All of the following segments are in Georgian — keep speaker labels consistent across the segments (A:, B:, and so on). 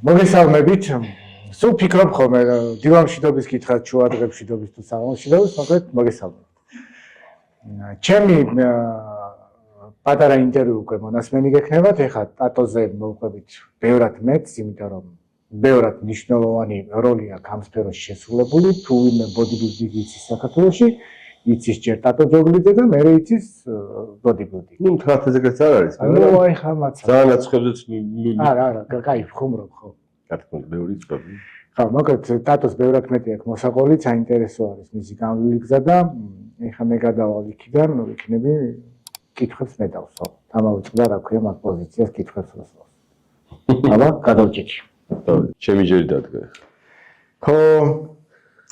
A: მოგესალმებით. სულ ფიქრობ ხოლმე დილამშვიდობის კითხრა თუ ადრეებში თუ საღამოშიდობის, მაგრამ მოგესალმებით. ჩემი პატარა ინტერვიუ უკვე მონასმენი გექნებათ, ეხლა ტატოზე მოვყვებით ბევრად მეც, იმიტომ რომ ბევრად მნიშვნელოვანი როლი აქვს ამ სფეროში შესრულებული, თუ ვინმე ბოდიბილდინგი იცის საქართველოში, იცის ჯერ ტატო ჯოგლიძე და მე იცის ბოდიბილდინგი.
B: ნუ თრაფეზეგაც არ არის.
A: ნუ აი ხა მაცა.
B: ძალიან აცხებდეთ
A: არა, კაი, ხუმრობ ხო.
B: კატკონ ბევრი წვები.
A: ხო, მოკლედ ტატოს ბევრად მეტი აქვს მოსაყოლი, საინტერესო არის მისი გამვლელი გზა და ეხლა მე გადავალ იქიდან, ვიქნები კითხვებს მეტავსო. დამავიწყდა რა ქვია მაგ პოზიციას კითხვებს ვასვავს. აბა, გადავჭიჭი.
B: ჩემი ჯერი დადგა.
A: ხო,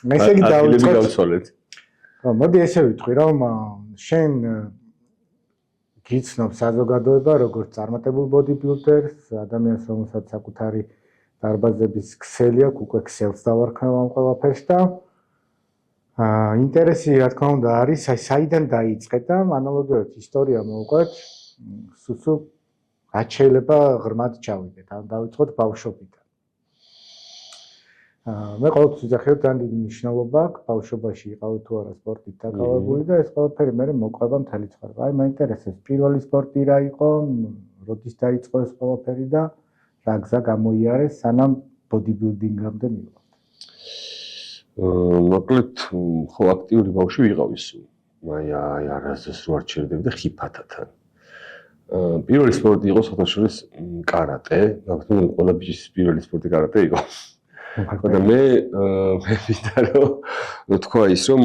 A: მე ესე იგი
B: დავიწყოთ.
A: ხო, მოდი ესე ვიტყვი რომ შენ გიცნობ საზოგადოება როგორც წარმატებულ ბოდიბილდერს, ადამიანს რომელსაც საკუთარი დარბაზების ქსელი აქვს, უკვე ქსელს დავარქმევ ამ ყველაფერს და ინტერესი რა თქმა უნდა არის, აი საიდან დაიწყე და ანალოგიურად ისტორია მოვყვეთ, სუსუ რაც შეიძლება ღრმად ჩავიდეთ, ან დავიწყოთ ბავშვობიდან. მე ყოველთვის ვიძახებ ძალიან დიდი მნიშვნელობა აქვს ბავშვობაში იყავი თუ არა სპორტით დაკავებული და ეს ყველაფერი მე მოყვება მთელი ცხოვრება. აი მაინტერესებს პირველი სპორტი რა იყო, როდის დაიწყო ეს ყველაფერი და რა გზა გამოიარეს სანამ ბოდიბილდინგამდე მივიდა.
B: მოკლედ ხო აქტიური ბავშვი ვიყავი სულ. აი არასდროს რო არ ჩერდები და ხიფათათან. პირველი სპორტი იყო საერთაშორის კარატე, ნახეთ ყველა ბიჭის პირველი სპორტი კარატე იყო. და მე მინდა რომ თქვა ის რომ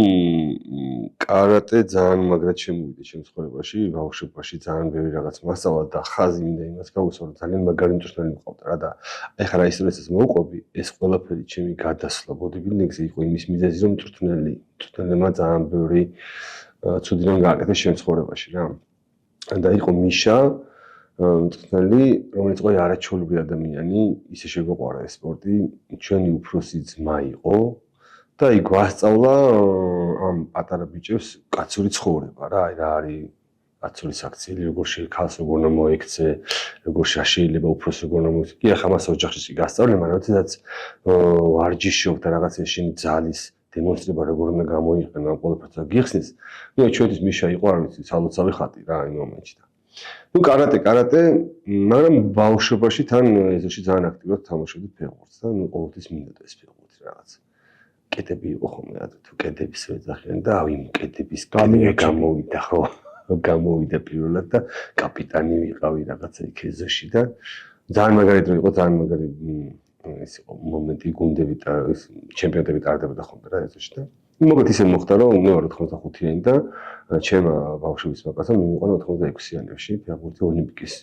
B: კარატე ძალიან მაგრად შემოვიდა ჩემს ცხოვრებაში, ბავშვობაში ძალიან ბევრი რაღაც მასწავლა და ხაზი მინდა იმას გავუსვა რომ ძალიან მაგარი მწვრთნელი მყავდა რა და ეხლა რა ისტორიასაც მოვყვები, ეს ყველაფერი ჩემი გადასვლა ბოდიბილდინგზე იყო იმის მიზეზი რომ მწვრთნელებმა ძალიან ბევრი ცუდი რამ გააკეთეს ჩემს ცხოვრებაში რა. და იყო მიშა მწვრთნელი, რომელიც იყო არაჩვეულებრივი ადამიანი, ისე შეგვეყვარა ეს სპორტი, ჩვენი უფროსი ძმა იყო და აი გვასწავლა ამ პატარა ბიჭებს კაცური ცხოვრება რა, აი რა არის კაცური საქციელი, როგორ ხალხს როგორ უნდა მოექცე, როგორ შეიძლება უფროს როგორ უნდა მოექცე. კი ახლა მას ოჯახში გასწავლე, მაგრამ როდესაც ვარჯიშობ და რაღაც ეშინი ძალის დემონსტრება როგორ უნდა გამოიყენო ამ ყველაფერს და გიხსნის, ნუ ჩვენთვის მიშა იყო, არ ვიცი, სალოცავი ხატი რა იმ მომენტში და ნუ კარატე, მაგრამ ბავშვობაში თან ეზოში ძალიან აქტიურად თამაშობდი ფეხბურთს და ნუ ყოველთვის მინდოდა ეს ფეხბურთი რაღაც. კედები იყო ხოლმე რა თუ კედების ვეძახიან და იმ კედების გამოვიდა ხო. გამოვიდა პირველად და კაპიტანი ვიყავი რაღაცა იქ ეზოში და ძალიან მაგარი დრო იყო, ძალიან მაგარი ეს იყო მომენტი გუნდები და ჩემპიონატები ტარდებოდა ხოლმე რა ეზოში და მოკლედ ისე მოხდა რომ მე ვარ 85-იანი და ჩემმა ბავშვობის მაკაცამ მივიყვანა 86-იანებში ფეხბურთი ოლიმპიკის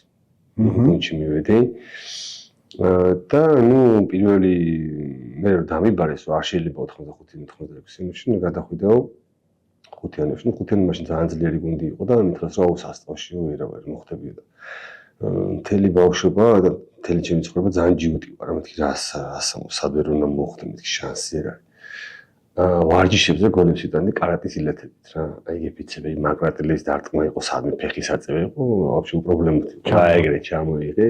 B: გუნდში მივედი და ნუ პირველი მე რომ დამიბარეს არ შეიძლება 85-86-იანებში ნუ გადახვიდეო 5-იანებში ნუ 5-იანი მაშინ ძალიან ძლიერი გუნდი იყო და მითხრას რომ სასწავლებელში ვერავარ მოხდებოდა მთელი ბავშვობა და მთელი ჩემი ცხოვრება ძალიან ჯიუტი ვარ მეთქი რას სად ვერ უნდა მოხდე მეთქი შანსი არ არის ვარჯიშებზე გოლებს ვიტანდი კარატის ილეთებით რა. აი ეფიცები მაგრატილის დარტყმა იყო, სადმე ფეხის აწევა იყო, ვაფშე პრობლემები. რა ეგრე ჩამოიღე.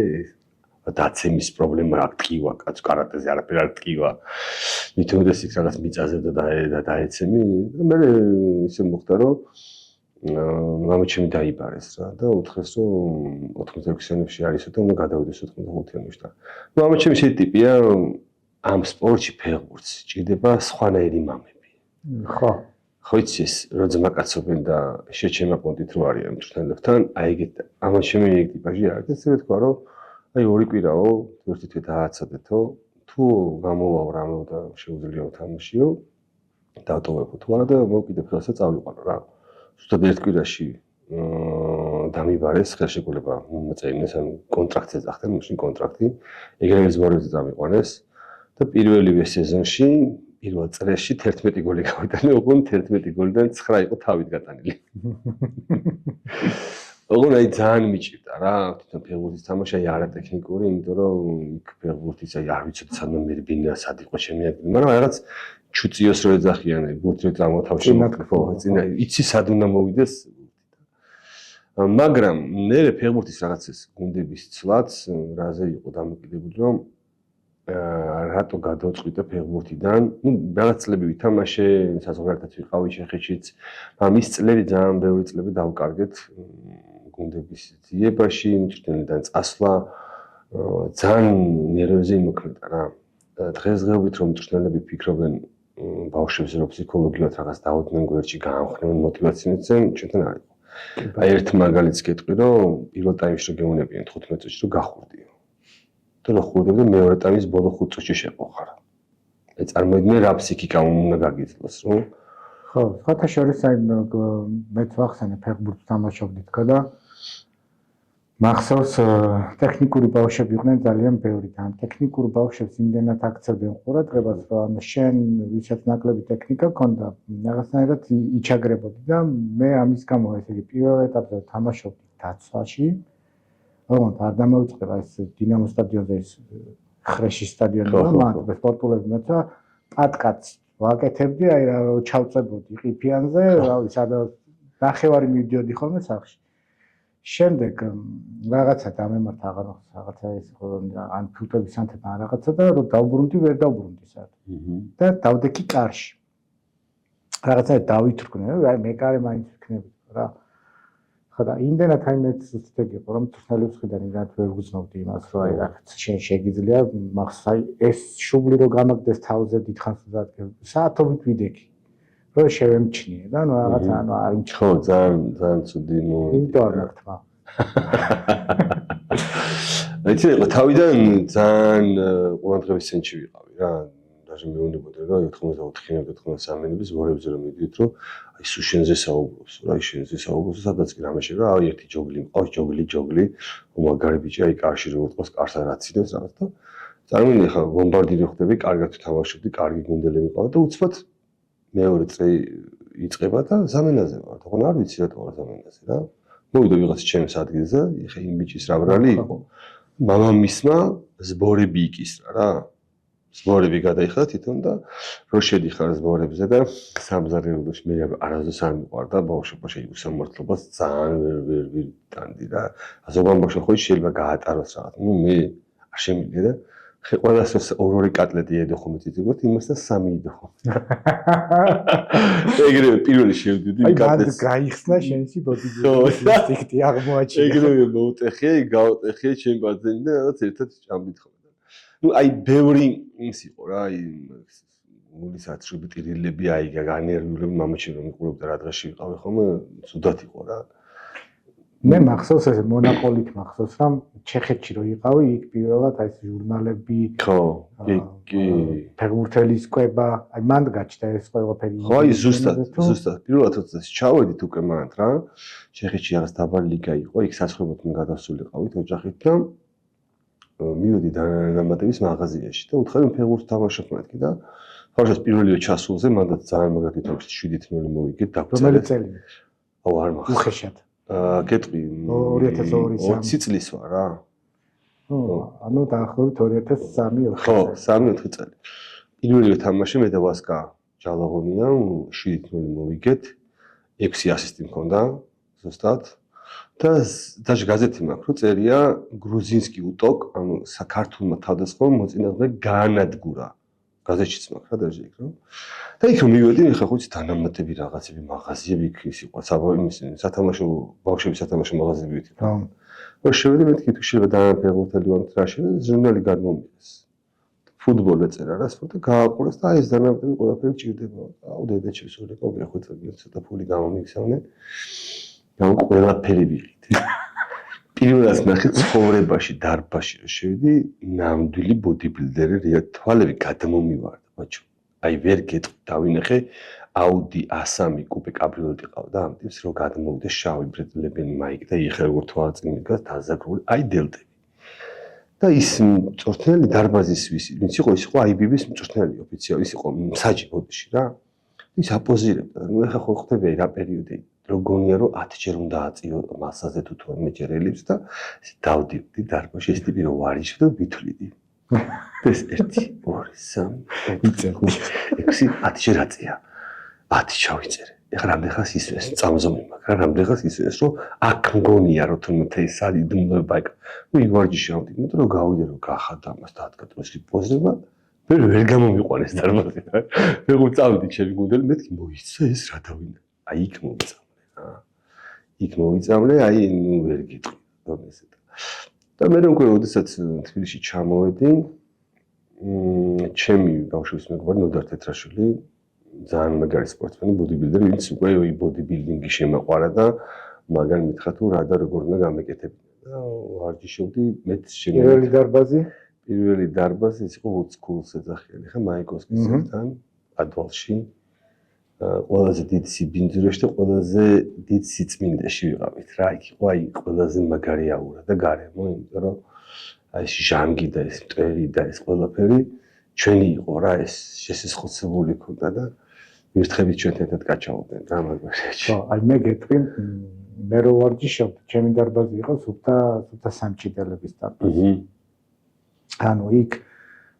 B: დაცემის პრობლემა რა ტკივა, კაც კარატეზე არაფერი არ ტკივა. მით უმეტეს იქ რაღაც მიწაზე და დაეცემი. მე ისე მოხდა რომ მამაჩემი დაიბარეს რა და უთხრეს რომ 86-იანებში არისო და უნდა გადავიდეს 85-იანებში და მამაჩემი ისეთი ტიპია ამ სპორტში ფეხბურთს ჭირდება სხვანაირი მამები.
A: ხო.
B: ხო იცი ეს როცა მაკაცობენ და შეჩემა პონტით რო არიან მწვრთნელებთან, აი ეგეთ ამან შემე ეგ ტიპაჟი არის. ესე ვთქვა რომ აი ორი კვირაო, ერთი თვე დააცადეთო, თუ გამოვაო რამე და შეუძლიაო თამაშიო, დატოვებო თუ არა და მოვკიდე ფეხსა წავიყვანო რა. ზუსტად ერთ კვირაში დამიბარეს ხელშეკრულება მოწერინეს ან კონტრაქტზე ეძახდნენ, მაშინ კონტრაქტი ეგრევე ზღვარებზე წამიყვანეს. და პირველივე სეზონში, პირველ წრეში 11 გოლი გავიტანე, ოღონდ 11 გოლიდან 9 იყო თავით გატანილი. ოღონდ აი ძალიან მიჭირდა რა, თვითონ ფეხბურთის თამაში აი არატექნიკური, იმიტომ რომ იქ ფეხბურთის აი არ ვიცოდი სანამ მე ბინა სად იყო ჩემი ადგილი, მაგრამ რაღაც ჩუწიოს რო ეძახიან, აი ბურთი რო წამოთავში, ხო, წინა იცი სად უნდა მოვიდეს. მაგრამ მე ფეხბურთის რაღაცის გუნდების ცვლაც რაზე იყო დამოკიდებული, რომ რატო გადავწყვიტე ფეხბურთიდან? ნუ რაღაც წლები ვითამაშე, საზღვარგარეთაც ვიყავი ჩეხეთშიც. მაგრამ ის წლები ძალიან ბევრი წლები დავკარგეთ გუნდების ძიებაში, მწვრთნელიდან წასვლა ძალიან ნერვებზე იმოქმედა რა. დღესდღეობით რომ მწვრთნელები ფიქრობენ ბავშვებზე რომ ფსიქოლოგიურად რაღაც დაუდგნენ გვერდში გაამხნევენ მოტივაციებთან, ჩვენთან არ იყო. აი ერთ მაგალითს გეტყვი რომ პირველ ტაიმში რომ გეუნებიან 15 წუთში რომ გახურდიო. თუ რა ხურდები მეორე ტაიმის ბოლო 5 წუთში შეყოხარ. აი წარმოიდგინე რა ფსიქიკა უნდა გაგიწლოს რომ
A: ხო, სხვათა შორის აი მეც ვახსენე ფეხბურთს თამაშობდით და მახსოვს ტექნიკური ბავშვები იყვნენ ძალიან ბევრი და ამ ტექნიკურ ბავშვებს იმდენად აქცევდნენ ყურადღებას რომ შენ ვისაც ნაკლები ტექნიკა ქონდა რაღაცნაირად იჩაგრებოდი და მე ამის გამო ესე იგი პირველ ეტაპზე თამაშობდი დაცვაში ოღონდ არ დამოუწყება ეს დინამო სტადიონზე ის ხრეში სტადიონი მაგრამ სპორტულები მეცა პატკაც ვაკეთებდი აი რა ჩავწებოდი ყიფიანზე რავი სადაც ნახევარი მივდიოდი ხოლმე სახლში შემდეგ რაღაცა დამემართა აღარ რაღაცა ეს ან ფილტრების ანთება ან რაღაცა და რომ დავბრუნდი ვერ დავბრუნდი საერთოდ და დავდექი კარში რაღაცა დავითრკვნე აი მე კარი მაინც ვქნები რა ხა და იმდენად აი მეც უცდები იყო რომ თუნდაც ხიდან იმდენად ვერ ვგრძნობდი იმას რომ აი რაღაც შენ შეგიძლია მახსოვს აი ეს შუბლი რო გამაგდეს თავზე დიდხანს უძადგენ საათობით ვიდექი რომ შევემჩნიე და ნუ რაღაცა ანუ არ
B: ხო ძალიან ცუდი
A: იმიტომ არ მართმა
B: ეცი თავიდან ძალიან ყურადღების ცენტრში ვიყავი რა даже მეუბნებოდი რომ 94-93-ის ვორებზე რომ მიდიოთ რომ აი სუშენზე საუბრობს რა აი შენზე საუბრობს სადაც კი რამეში რა აი ერთი ჯოგლი მყავს ჯოგლი მაგარი ბიჭი აი კარში როგორ ყავს კარსა რაც იდებს რაღაც და წარმოიდგინე ხა ბომბარდირი ხდები კარგად თამაშობდი კარგი გუნდელები ყავდა და უცბად მეორე წელი იწყება და ზამენაზე ვარ. თქო არ ვიცი რატო ვარ ზამენაზე რა. მოვიდა ვიღაც ჩემს ადგილზე, ეხა იმ ბიჭის რა ბრალი იყო. მამამისმა ზბორები იკისრა რა. ზბორები გადაიხადა თვითონ და რო შედიხარ ზბორებზე და სამზარეულოში მე არასდროს არ მიყვარდა ბავშვობაში უსამართლობას ძალიან ვერ ვიტანდი რა. ასობამ ბავშვი ხო შეიძლება გაატაროს რაღაც. ნუ მე არ შემიძლია და ყველას ორი კატლეტი едო ხომ იცით იმას და 3 იდო ხომ. ეგრევე პირველი შევდიოდი
A: კატლეტს. აი გაიხსნა შენში ბოდიბილდინგი აღმოაჩინა.
B: ეგრევე მოუტეხე, გავუტეხე ჩემ ბაძენი და რაღაც ერთად ჭამდით ხომ. ნუ აი ბევრი ის იყო რა, აი მულის აცრები ტირილები აი განერვიულები მამაჩი რომ იყურებდა რა დღეში ვიყავი ხომ, ცუდად იყო რა.
A: მე მახსოვს ეს მონაყოლით მახსოვს რომ ჩეხეთში რო იყავი იქ პირველად აი ჟურნალები
B: ხო კი
A: ფეხბურთელის კვება აი მანდ გაჩნდა ეს ყველაფერი
B: ხო აი ზუსტად პირველად როცა ჩავედით უკვე მანდ რა ჩეხეთში რაღაც დაბალი ლიგა იყო იქ საცხოვრებლად გადასულიყავით ოჯახით და მივედი დამატების მაღაზიაში და უთხარი ფეხბურთს თამაშობ მეთქი და ხავშას პირველივე ჩასულზე მანდაც ძალიან მაგრად ითამაშეთ 7-0 მოვიგეთ დაგვწერეთ
A: რომელი წელი
B: აუ არ მახსოვს
A: უხეშად
B: გეტყვი 20 წლის ვარ რა.
A: ანუ დაახლოებით 2003-4
B: ხო, 3-4 წელი. პირველივე თამაში მე და ვასკა ჯალაღონია 7-0 მოვიგეთ. 6 ასისტი მქონდა ზუსტად. და даже გაზეთი მაქვს, რომ წერია გრუზინსკი უტოკ, ანუ საქართველოს თავდასხმა მოწინააღმდეგე გაანადგურა. გაზეთშიც მაქვს რა даже იქ რა. და იქ რომ მივედი, ხა ხუცი თანამატები რაღაცები, მაღაზიები იქ ის იყო, სათამაშო ბავშვების სათამაშო მაღაზიები ვიტყვი.
A: ხო.
B: რომ შევედი მეთქი თუ შეიძლება დანაფეხბურთელი ვარ თრაში და ჟურნალი გადმომიღეს. ფუტბოლ ეწერა რა სპორტი გააყურეს და აი ეს დანამატები ყველაფერი ჭირდება. აუ დედა შეიძლება მეხუთე ცოტა ფული გამომიგზავნე. და ყველაფერი ვიღით. პირველად ნახე ცხოვრებაში დარბაზში რომ შევედი ნამდვილი ბოდიბილდერი თვალები გადმომივარდა ბაჭო. აი ვერ გეტყვი დავინახე აუდი A3 კუპე კაბრიოლეტი ყავდა ამ ტიპს რომ გადმოვიდა შავი ბრეტლებელი მაიკი და იხე როგორ თვალწინი დგას დაზაგრული აი დელტები. და ის მწვრთნელი დარბაზის ვინც იყო ის იყო IBB-ის მწვრთნელი ოფიციალი ის იყო მსაჯი ბოდიში რა. ის აპოზირებდა. ნუ ეხა ხო ხვდები აი რა პერიოდი რო გონია რომ 10 ჯერ უნდა აწიო მასაზე თუ 12 ჯერ ელიფს და დავდივდი დარბაზში ეს ტიპი რო ვარიში და ვითვლიდი. ეს 1 2 3 6 10 ჯერ აწია. 10 ჩავიწერე. ეხლა რამდენ ხანს ის წამზომი მაგ რა რამდენიღაც ისე რომ აქ მგონია რომ თუმცა ეს სადიდმულება იქ ნუ იქ ვარჯიში ავდი იმიტომ რომ გავიდე რომ გახადა მას დადგა თოსი პოზება მე ვერ გამომიყვანეს დარბაზი რა მე უწავდი ჩემი გუნდელი მეთქი მოიცა ეს რა დავინდა აი იქ მომწავლე რა იქ მომიწავლე აი ნუ ვერ გიტყვი რომ ესე და მე უკვე როდესაც თბილისში ჩამოვედი ჩემი ბავშვის მეგობარი ნოდარ თეთრაშვილი ძალიან მაგარი სპორტსმენი ბოდიბილდერი ვინც უკვე ბოდიბილდინგი შემაყვარა და მაგან მითხრა თუ რა და როგორ უნდა გამეკეთებინა და ვარჯიშობდი მეც
A: პირველი დარბაზი
B: პირველი დარბაზი ის იყო უცკულს ეძახიან ხა მაიკოვსკის ერთთან ადვალში ყველაზე დიდ სიბინძურეში და ყველაზე დიდ სიწმინდეში ვიყავით რა იქ იყო აი ყველაზე მაგარი აურა და გარემო იმიტომ რომ აი ეს ჟანგი და ეს მტვერი და ეს ყველაფერი ჩვენი იყო რა ეს შესაძლებელი ქონდა და მირთხებით ჩვენ ერთად გაჩავდნენ რა მაგარია
A: ხო აი მე გეტყვი მე რო ვარჯიშობდი ჩემი დარბაზი იყო სუფთა სამჭიდელების დარბაზი ანუ იქ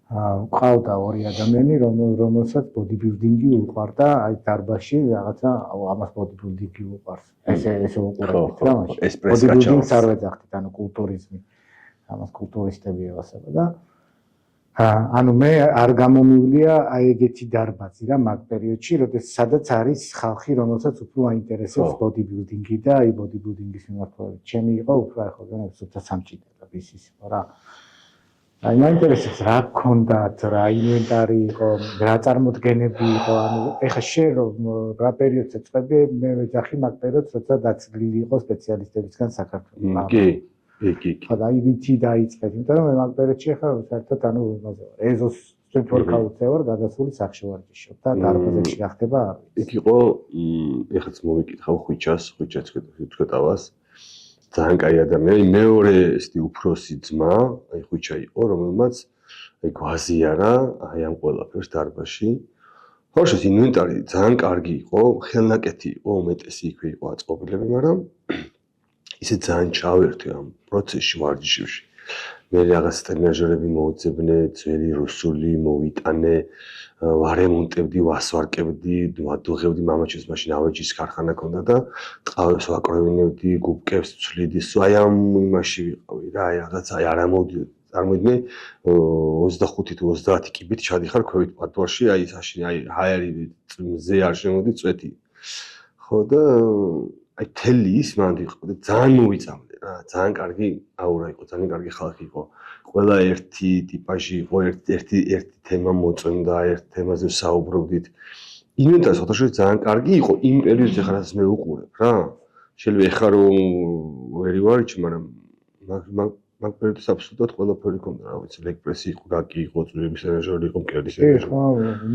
A: ყავდა ორი ადამიანი რომელსაც ბოდიბილდინგი უყვარდა აი დარბაზში რაღაცა ამას ბოდიბილდინგი უყვარს ესე უყურებთ რა მაშინ ბოდიბილდინგს არ ვეძახდით ანუ კულტურიზმი ამას კულტურისტები ევასება და ანუ მე არ გამომივლია აი ეგეთი დარბაზი რა მაგ პერიოდში როდესაც სადაც არის ხალხი რომელსაც უფრო აინტერესებს ბოდიბილდინგი და აი ბოდიბილდინგის მიმართულებით ჩემი იყო უფრო აი ხო სუფთა სამჭიდელობის ის იყო რა აი მაინტერესებს რა გქონდათ რა ინვენტარი იყო რა წარმოდგენები იყო ანუ ეხა შენ რა პერიოდს ეწყვები მე ვეძახი მაგ პერიოდს როცა დაცლილი იყო სპეციალისტებისგან საქართველოს
B: კი
A: და იცი დაიწყეთ იმიტომ რომ მე მაგ პერიოდში ახლა საერთოდ ანუ ეზოს სტრიტ ვორკაუტზე ვარ გადასული სახში ვარჯიშობ და დარბაზებში გახდება არ ვიცი
B: იქ იყო ეხაც მოვიკითხავ ხვიჩას თქვეტავას ძალიან კაი ადამიანი მეორე ესეთი უფროსი ძმა აი ხვიჩა იყო რომელმაც აი გვაზიარა აი ამ ყველაფერს დარბაზში ხოშოს ინვენტარი ძალიან კარგი იყო ხელნაკეთი იყო უმეტესი იქვე იყო აწყობილები მაგრამ ისე ძალიან ჩავერთე ამ პროცესში ვარჯიშებში მე რაღაც ტრენაჟერები მოუძებნე ძველი რუსული მოვიტანე ვარემონტებდი ვასვარკებდი ვადუღებდი მამაჩის მაშინ ავეჯის ქარხანა ქონდა და ტყავებს ვაკროვინებდი გუბკებს ვცვლიდი აი ამ იმაში ვიყავი რა აი რაღაც აი არ ამოვიდი წარმოიდგინე 25 თუ 30 კიბით ჩადიხარ ქვევით პატვარში აი საშინ აი ჰაერი მზე არ შემოდი წვეთი ხო და აი თელი ის მანდ იყო და ძალიან მოვიწამლე რა ძალიან კარგი აურა იყო ძალიან კარგი ხალხი იყო ყველა ერთი ტიპაჟი იყო ერთი თემა მოწონდა ერთ თემაზე საუბრობდით ინვენტარი ფოტოშოპში ძალიან კარგი იყო იმ პერიოდში ხარ ასე მე უყურებ რა შეიძლება ეხლა რომ ვერი ვარჩი მაგრამ მაგ პერიოდში აბსოლუტურად ყველაფერი ქონდა რა ვიცი ლეკპრესი იყო გაკი იყო წვიმების ტრენაჟერი იყო მკერდის
A: ტრენაჟერი ხო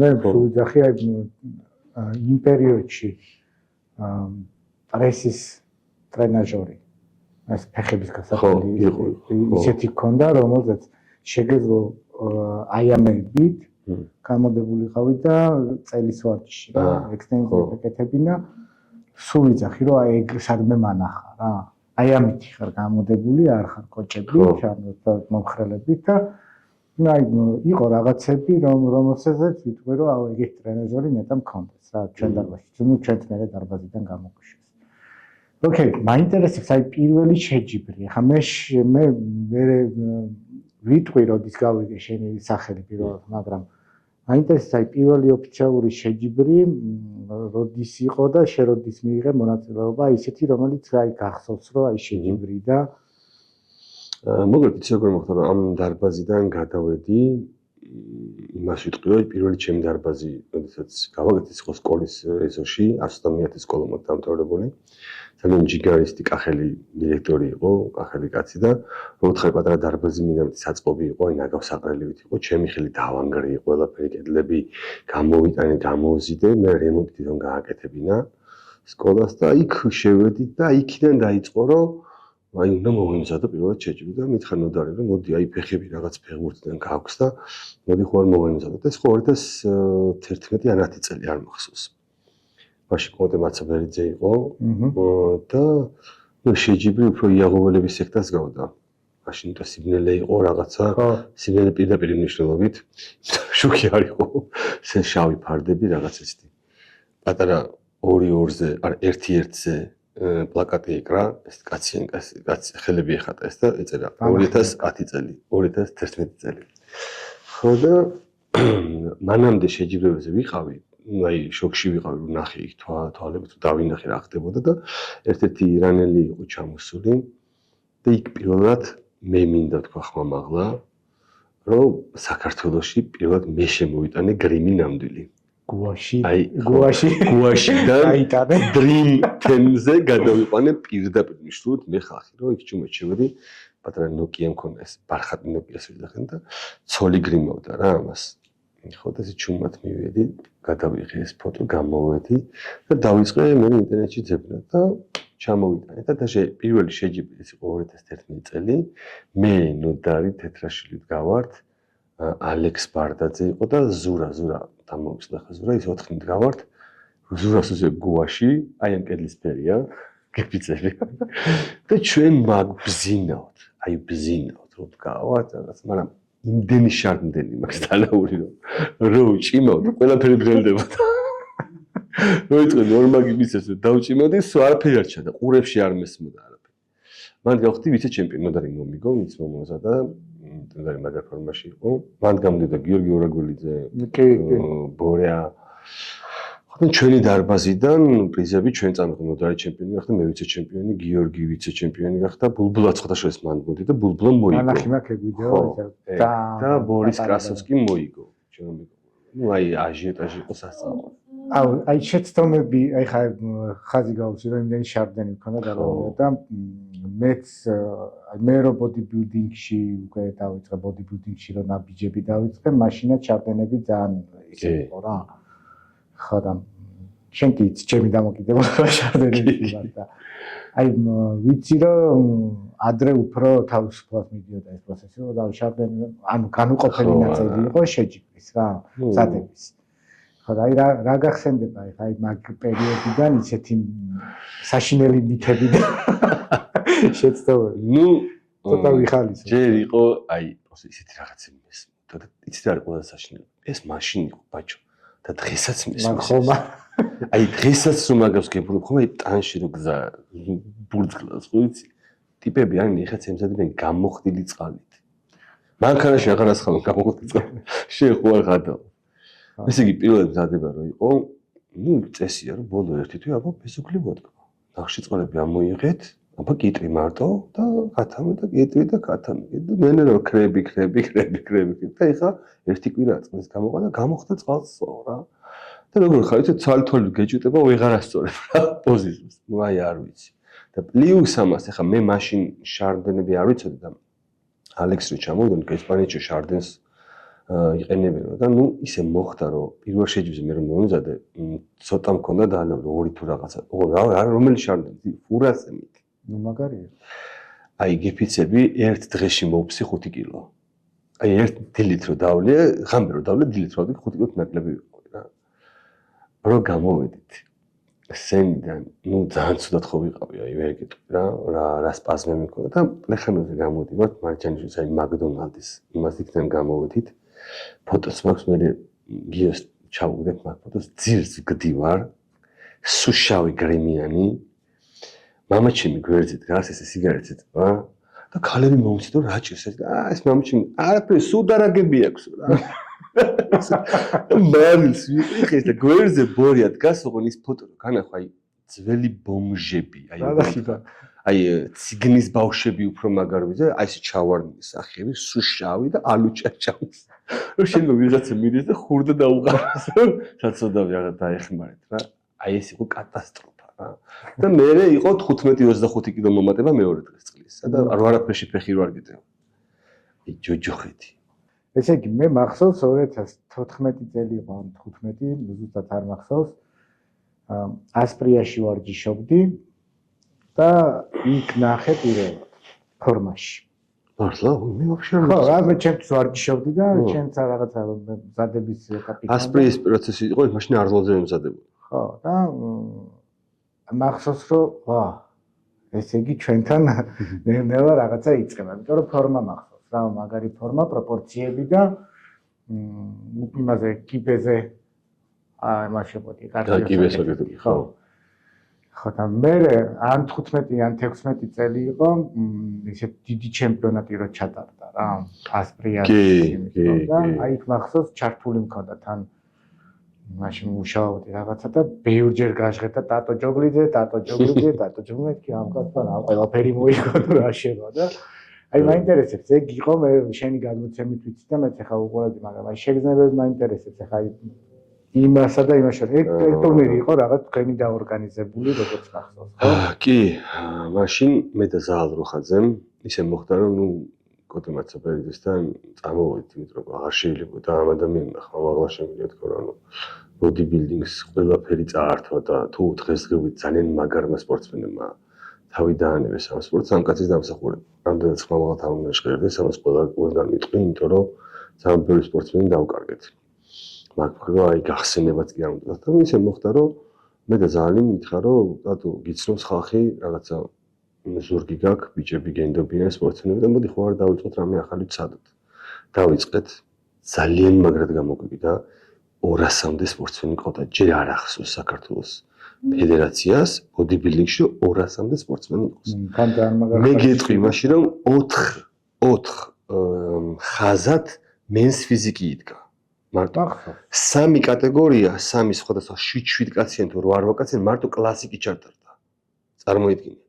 A: მე ვიძახი აი იმ პერიოდში პრესის ტრენაჟორი ეს ფეხების გასაფრთხილი ისეთი ქონდა რომელზეც შეგეძლო აიამებით გამოდებული ყავი და წელის ვარჯიში რა ექსტენზიურად ეკეთებინა სულ ვიძახი რომ აი ეგ სადმე მანახა რა აი ამით ხარ გამოდებული არ ხარ კოჭები მომხრელებით და აი იყო რაღაცები რომელსაც ვიტყვი რომ აუ ეგეთი ტრენაჟორი ნეტა მქონდეს რა ჩვენ დარბაზში თუნდაც ჩვენ მერე დარბაზიდან გამოგვიშვეს ოკეი მაინტერესებს აი პირველი შეჯიბრი ხა მე ვიტყვი როდის გავიგე შენი სახელი პირველად მაგრამ მაინტერესებს აი პირველი ოფიციალური შეჯიბრი როდის იყო და შე როდის მიიღე მონაწილეობა ისეთი რომელიც აი გახსოვს რომ აი შეჯიბრი და
B: მოგეთ იცი როგორ მოხდა რომ ამ დარბაზიდან გადავედი იმას ვიტყვი რომ პირველი ჩემი დარბაზი როდესაც გავაკეთე იყო სკოლის ეზოში 120 სკოლა მოხდა დამთავრებული ძალიან ჯიგარისტი კახელი დირექტორი იყო კახელი კაცი და ოთხი პატარა დარბაზი მინდა საწყობი იყო აი ნაგავსაყრელივით იყო ჩემი ხელი დავანგრე ყველაფერი კედლები გამოვიტანე გამოვზიდე მე რემონტიდან გააკეთებინა სკოლას და იქ შევედი და იქიდან დაიწყო რომ აი უნდა მოვიმზადო პირველად შეჯიბრი და მითხრა ნოდარი რომ მოდი აი ფეხები რაღაც ფეხბურთიდან გაქვს და მოდი ხوار მოვიმზადო და ეს ხო 2011 ან 10 წელი არ მახსოვს მაშინ კოდე მაცაბერიძე იყო და შეჯიბრი უფრო იაღობელების სექტას გავდა მაშინ და სიგნალე იყო რაღაცა სიგნალე პირდაპირ მნიშვნელობით შოქი არ იყო ეს შავი ფარდები რაღაც ესეთი პატარა 2-2-ზე არ 1-1-ზე პლაკატი ეკრა, ეს კაცი ხელები ეხატა ეს და ეწერა 2010 წელი, 2011 წელი. ხო და მანამდე შეჯიბრებებზე ვიყავი, აი შოქში ვიყავი, რომ ნახე იქ თვალებით დავინახე რა ხდებოდა და ერთ-ერთი ირანელი იყო ჩამოსული და იქ პირველად მე მინდა თქვა ხმამაღლა, რომ საქართველოში პირველად მე შემოვიტანე გრიმი ნამდვილი. გუაშიდან
A: აიტანე
B: Dream 10-ზე გადავიყვანე პირდაპირ მიშლოდ მე ხალხი რომ იქ ჩუმე შევედი პატარა Nokia მქონდა ეს ბარხატი Nokia-ს ვიდახენ და ცოლი გრიმავდა რა ამას ხო და ეს ჩუმად მივედი გადავიღე ეს ფოტო გამოვედი და დავიწყე მე ინტერნეტში ძებნა და ჩამოვიტანე და დაშე პირველი შეჯიბრი ეს იყო 2011 წელი მე ნოდარი თეთრაშილით გავართ ალექს ბარდაძე იყო და ზურა დამოვიწყდა ხა ზურა ის 4 ნით გავართ ზურას უზე გუაში აი ამ კედლის ფერია გეფიცერი და ჩვენ ბზინავთ რომ გავართ რაღაც მაგრამ იმდენი შარდმდენი მაქვს დანაური რომ უჭიმავთ ყველაფერი ბრელდებოდა რო იწყე ნორმაგი მისეს დავჭიმავდი სულ არაფერი არ ჩანდა ყურებში არ მესმოდა არაფერი მან გავხდი ვიცე ჩემპიონი ნოდარი მომიგო ვინც მომოზადა ნოდარი მაგარ ფორმაში იყო მან გამდიდა გიორგი ორაგველიძე ბორია ხოდა ჩვენი დარბაზიდან პრიზები ჩვენ წამიღე ნოდარი ჩემპიონი გახდა მე ვიცე ჩემპიონი გიორგი ვიცე ჩემპიონი გახდა ბულბულაც ხოთაშორის მან მოდი და ბულბულამ მოიგო
A: ანახი მაქვს ვიდეო
B: და ბორის კრასოვსკი მოიგო ჩვენ მიგო ну აი აჟიოტაჟი იყო სასწაულო
A: აი შეცდომები აი ხაზი გავუსი რომ იმდენი შარდენი მქონდა და მეც მე რო ბოდი ბილდინგში უკვე დავიწყე ბოდი ბილდინგში რომ ნაბიჯები დავიწყე მაშინაც შარდენები ძალიან ისე იყო რა ხო და შენკი ჩემი დამოკიდებულება შარდენები და აი ვიცი რომ ადრე უფრო თავისუფლად მიდიოდა ეს პროცესი რომ დავშარდენი ანუ განუყოფელი ნაწილი იყო შეჯიბრის რა ზადების ხო და აი რა გახსენდება აი მაგ პერიოდიდან ისეთი საშინელი მითები და შეცდომები
B: ну
A: ცოტა ვიხალისო
B: ჯერ იყო აი ისეთი რაღაცები მესმოდა და იცით რა ყველა საშინელი ეს მაშინ იყო ბაჭო და დღესაც მესმოდა აი დღესაც რომ მაგას გებრუნებ ხომ აი ტანში რო გზა ბურძგლას ხო იცი ტიპები არიან ეხაც ემზადებიან გამოხდილი წყალით მანქანაში აღარ ასხამენ გამოხდილი წყალი შეხო არ გადავა ესე იგი პირველად მზადება რო იყო ну წესია რომ ბოლო ერთი თვე აბა ბესუკლი ვოდგა ნახში წყალები ამოიღეთ აბა კიტრი მარტო და გათამე და კიტრი და გათამე და მენე რო ქრები და ეხა ერთი კვირა წყლის გამოყვა და გამოხდა წყალსო რა და როგორ ხარ იცი ცალ-თვალ გეჭუტება ვეღარ ასწორებ რა პოზიციას ну აი არ ვიცი და პლიუს ამას ეხა მე მაშინ შარდენები არ ვიცოდი და ალექს რო ჩამოვიდა ესპანეთში შარდენს იყენებენ და ну ისე მოხდა რომ პირველ შეჯიბრზე მე რომ მომზადე ცოტა მქონდა და ორი თუ რაღაცა რა რომელი შარდენი ფურასე მით
A: ну მაგარია
B: აი გეფიცები ერთ დღეში მოვფსი 5 კილო აი ერთ დილით რო დავლე ღამე რო დავლე დილით რო 5 კილო ნაკლები ვიყავი რა რო გამოვედით სენიდან ну ძალიან ცუდად ხო ვიყავი აი ვერ გეტყვი რა სპაზმები მქონდა და ლეხანოზე გამოდივართ მარჯანიშვილის აი მაკდონალდის იმას იქიდან გამოვედით ფოტოს მაქვს მე გიოს ჩავუგდებ მაგ ფოტოს ძირს ვგდივარ სუშავი გრემიანი მამაჩემი გვერდზე დგას ესე სიგარეტს ეწვა და ქალები მომცით რომ რა ჭირს ეს მამაჩემი არაფერი სუდარაგები აქვს რა მარის ვიყეს და გვერდზე ბორია დგას ოღონ ის ფოტო რო განახვა აი ძველი ბომჟები აი ციგნის ბავშვები უფრო მაგარ ვიძე აი ეს ჩავარდნის სახეები სუშავი და ალუჭა ჩავს რომ შენ ვიღაცა მიდის და ხურდა დაუყაროს საწოდავი აღარ დაეხმარეთ რა აი ეს იყო კატასტროფა რა და მე იყო 15-25 კილო მომატება მეორე დღეს წყლის და არაფერში ფეხი რო არ გეტევა აი ჯოჯოხეთი
A: ესე იგი მე მახსოვს 2014 წელი იყო ან 15 ზუსტად არ მახსოვს ასპრიაში ვარჯიშობდი და იქ ნახე პირველად ფორმაში
B: მართლა მე ვაფშე არ
A: ხო რა მე ჩემს ვარჯიშობდი და ჩემს რაღაცა მზადების ეტაპი
B: ასპრის პროცესი იყო ის მაშინ არლოზე მზადებოდა
A: ხო და მახსოვს რომ ვა ესე იგი ჩვენთან ნელა რაღაცა იწყება იმიტომ რომ ფორმა მახსოვს რა მაგარი ფორმა პროპორციები და იმაზე კიბეზე აი მაშებოდი
B: კიბეზე ხო
A: ხო და მე ან 15 ან 16 წელი იყო ისე დიდი ჩემპიონატი რო ჩატარდა რა ასპრიას და აი იქ მახსოვს ჩართული მქონდა თან მაშინ მუშაობდი რაღაცა და ბევრჯერ გაჟღერდა ტატო ჯოგლიძე კი ამ კაცთან რა ყველაფერი მოიგო თუ რა შევა და აი მაინტერესებს ეგ იყო მე შენი გადმოცემით ვიცი და მეც ახლა უყურებდი მაგრამ აი შეგრძნებები მაინტერესებს ახლა აი იმასა და იმას შორის ეგ ტურნირი იყო რაღაც თქვენი დაორგანიზებული როგორც მახსოვს ხო?
B: კი, მაშინ მე და ზაალ როხაძემ ისე მოხდა რომ ნუ კოტე მაცაბერიდისთან წამოვიდით, იმიტომ რომ აღარ შეიძლებოდა ამ ადამიანმა ხმამაღლა შემიძლია თქო რა ნუ ბოდიბილდინგს ყველაფერი წაართვა და თუ დღესდღეობით ძალიან მაგარმა სპორტსმენებმა თავი დაანებეს ამ სპორტს, ამ კაცის დამსახურება. რამდენიც ხმამაღლა თავი უნდა შეერდეს, ამას ყველგან ვიტყვი, იმიტომ რომ ძალიან ბევრი სპორტსმენი დავკარგეთ. მაგრამ აი გახსენებაც კი არ უნდა და ისე მოხდა რომ მე და ზაალი მითხრა რომ რატო გიცნობს ხალხი რაღაცა ზურგი გაქვს ბიჭები გენდობიან სპორტსმენები და მოდი ხო არ დავიწყოთ რამე ახალი ვცადოთ. დავიწყეთ ძალიან მაგრად გამოგვიგდა 200-მდე სპორტსმენი ყავდა ჯერ არ ახსოვს საქართველოს ფედერაციას ბოდიბილდინგში 200-მდე სპორტსმენი იყოს. მე გეტყვი მაშინ რომ 4 ხაზად მენს ფიზიკი იდგა. მარტო 3 კატეგორია, 3 სხვადასხვა 7 კაციან თუ 8 კაციან მარტო კლასიკი ჩარტარდა. წარმოიდგინე.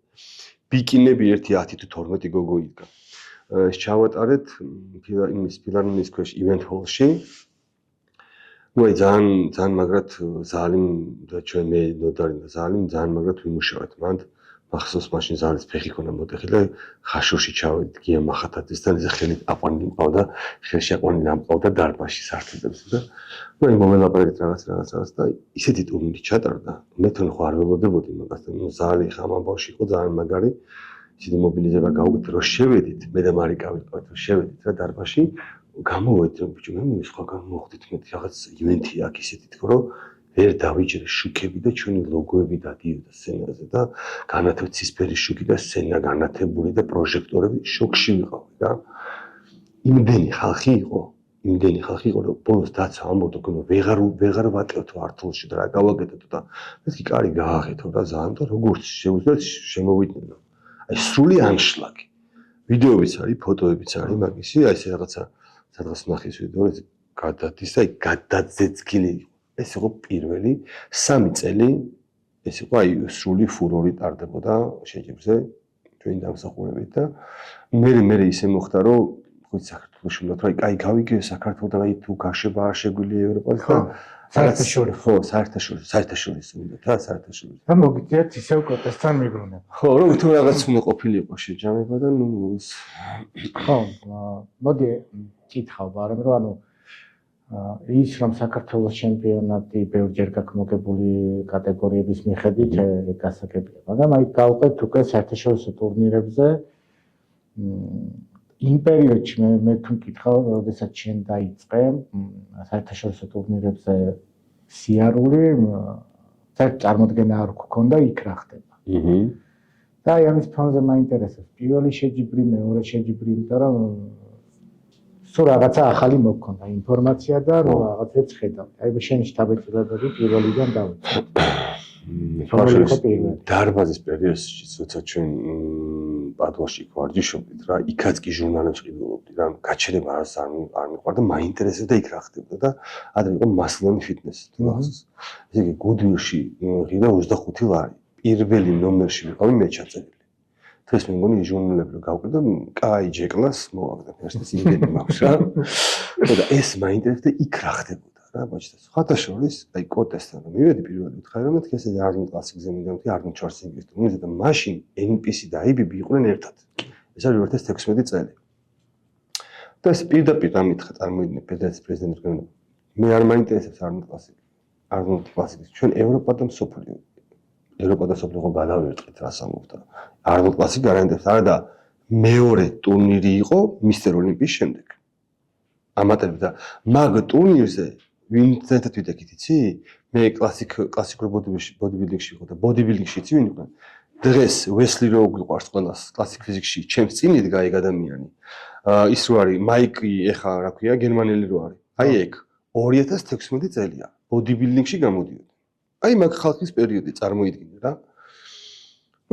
B: ბიკინები 1 10 თუ 12 გოგო იდგა. ეს ჩავატარეთ იმის ფილარმონიის ქვეშ ივენთ ჰოლში. ნუ აი ძალიან მაგრად ზალიმ და ჩვენ მე ნოდარი და ზალიმ ძალიან მაგრად ვიმუშავეთ. მანდ მახსოვს მაშინ ზალის ფეხი ქონა მოტეხი და ხაშურში ჩავედით გია მახათაძესთან ისე ხელით აყვანილი მყავდა ხელში აყვანილი ამყავდა დარბაზში სართულებზე და ნუ აი მომელაპარაკეთ რაღაც და ისეთი ტურნირი ჩატარდა მე თან ხო არ ველოდებოდი მაგასთან ნუ ზალი ხამ ამბავში იყო ძალიან მაგარი ისეთი მობილიზება გავუკეთე რომ შევედით მე და მარიკა ვიყავით რომ შევედით რა დარბაზში გამოვედით რომ ბიჭო მე სხვაგან მოხდით მე რაღაც ივენთია აქ ისეთი თქო რომ ვერ დავიჯერე შუქები და ჩვენი ლოგოები დადიოდა სცენაზე და განათებ ცისფერი შუქი და სცენა განათებული და პროჟექტორები შოქში ვიყავი და იმდენი ხალხი იყო რომ ბოლოს დაცვა ამბობდა რომ ვეღარ ვატევთო ართულში და რა გავაკეთებთ და მეთქი კარი გააღეთო და ძალიან და როგორც შეუძლიათ შემოვიდნენ აი სრული ანშლაგი ვიდეოებიც არის ფოტოებიც არის მაგისი აი ეს რაღაცა სადღაც ნახის ვიდეო ეს გადადის და გადაძეცკილი ეს იყო პირველი 3 წელი ეს იყო აი სრული ფურორი ტარდებოდა შეჯიბრზე ჩვენი დამსახურებით და მე ისე მოხდა რომ ხო საქართველოს უნდა რომ აი გავიგე საქართველოს და აი თუ გაშება არ შეგვიძლია ევროპას და საერთაშორისო უნდა რა საერთაშორისო
A: და მოგიწიათ ისევ კოტესთან მიბრუნება
B: ხო რომ თუ რაღაც უნდა ყოფილიყო შეჯამება და ნუ
A: ხო მოდი კითხავ მაგრამ რომ ანუ ის რომ საქართველოს ჩემპიონატი ბევრჯერ გაქვს მოგებული კატეგორიების მიხედვით გასაგებია მაგრამ აი გავყვეთ უკვე საერთაშორისო ტურნირებზე იმ პერიოდში მე თუ მკითხავ როდესაც შენ დაიწყე საერთაშორისო ტურნირებზე სიარული საერთოდ წარმოდგენა არ გქონდა იქ რა ხდება და აი ამის ფონზე მაინტერესებს პირველი შეჯიბრი მეორე შეჯიბრი იმიტომ რომ სულ რაღაცა ახალი მოგქონდა ინფორმაცია და რომ რაღაცებს ხედავთ. აი შენი შტაბ-ეჭვებები პირველიდან დავიწყეთ.
B: დარბაზის პერიოდში როცა ჩვენ პადუაში ვარჯიშობდით რა, იქაც კი ჟურნალებს ყიდულობდი რა, გაჩერება არ მიყვარდა, მაინტერესებდა იქ რა ხდებოდა და ადრე იყო მასლანი ფიტნესი თუ რაღაცა. ესე იგი გუდვილში ღირა 25 ლარი. პირველი ნომერში ვიყავი მე ჩაწერილი. დღეს მე მგონი ჟურნალები რომ გავყიდო, კაი ჯეკლას მოვაგდა ფერსტის იმდენი მაქვს რა. და ეს მაინტერესდა იქ რა ხდებოდა რა, ბაჭდა. სხვათა შორის, აი კოტესთან რომ მივედი პირველი უთხარი რომ მეთქე ესე არნოლდ კლასიკზე მიდამთი არნოლდ შვარცენეგერის ტურნირზე და მაშინ NPC და IBB იყვნენ ერთად. ეს არის 2016 წელი. და ეს პირდაპირ ამითხრა წარმოიდგინე ფედერაციის პრეზიდენტთან. მე არ მაინტერესებს არნოლდ კლასიკის. ჩვენ ევროპა და მსოფლიო ევროპა და სოფლიო გადავერწყით რას ამბობდა. არნოლდ კლასიკი გარანტებს არა და მეორე ტურნირი იყო მისტერ ოლიმპიის შემდეგ. ამატები და მაგ ტურნირზე ვინ ზეთად ვიდექით იცი? მე კლასიკურ ბოდიბილდინგში იყო და ბოდიბილდინგში იცი ვინ იყო? დღეს ვესლი რო გვიყვარს ყველას კლასიკ ფიზიკში, ჩემს წინ იდგა ეგ ადამიანი. ის რო არის მაიკი ეხა რა ქვია გერმანელი რო არის. აი ეგ 2016 წელია ბოდიბილდინგში გამოდიოდა. აი მაგ ხალხის პერიოდი წარმოიდგინე რა.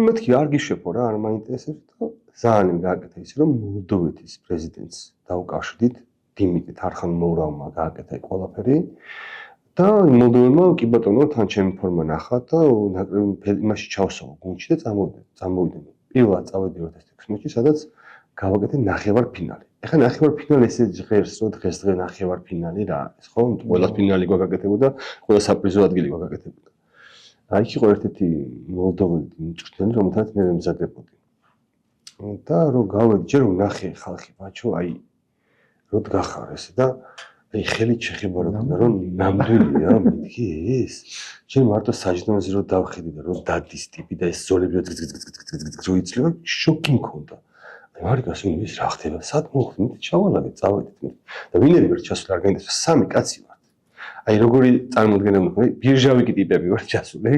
B: მეთქი არ გიშვებო რა, არ მაინტერესებს და ძალიან გააკეთა ის რომ მოლდოვეთის პრეზიდენტს დაუკავშირდით დიმიტრი თარხან-მოურავმა გააკეთა ყველაფერი და მოლდოველმა კი ბატონო თან ჩემი ფორმა ნახა და ნაკრები იმაში ჩავსაო გუნდში და წამოვიდნენ. პირველად წავედი 2016-ში, სადაც გავაკეთე ნახევარფინალი. ეხლა ნახევარფინალი ესე ჟღერს, რომ დღეს-დღე ნახევარფინალი რა არის, ხო? ყველა ფინალი გვაგაკეთებოდა, ყველა საპრიზო ადგილი გვაგაკეთებოდა. აი იყო ერთ-ერთი მოლდოველი მწვრთნელი, რომელთანაც მე მემზადებოდი. და რომ გავედი, ჯერ რომ ნახე ხალხი, ბაჩო, აი რო დგახარ ესე და აი ხელით შეხება რომ ნამდვილია, მეთქი ეს. ჯერ მარტო საჯდომაზე რომ დავხედი და რომ დადის ტიპი და ეს ზოლები რო იცლება, შოკი მქონდა. მარიკას ის რა ხდება? სად მოხდით? ჩავალაგეთ, წავედით. და ვინები ვერ ჩასული არ გაინტერესებს, სამი კაცი ვართ. აი როგორი წარმოდგენა მქონდა, ბირჟავიკი ტიპები ვართ ჩასული.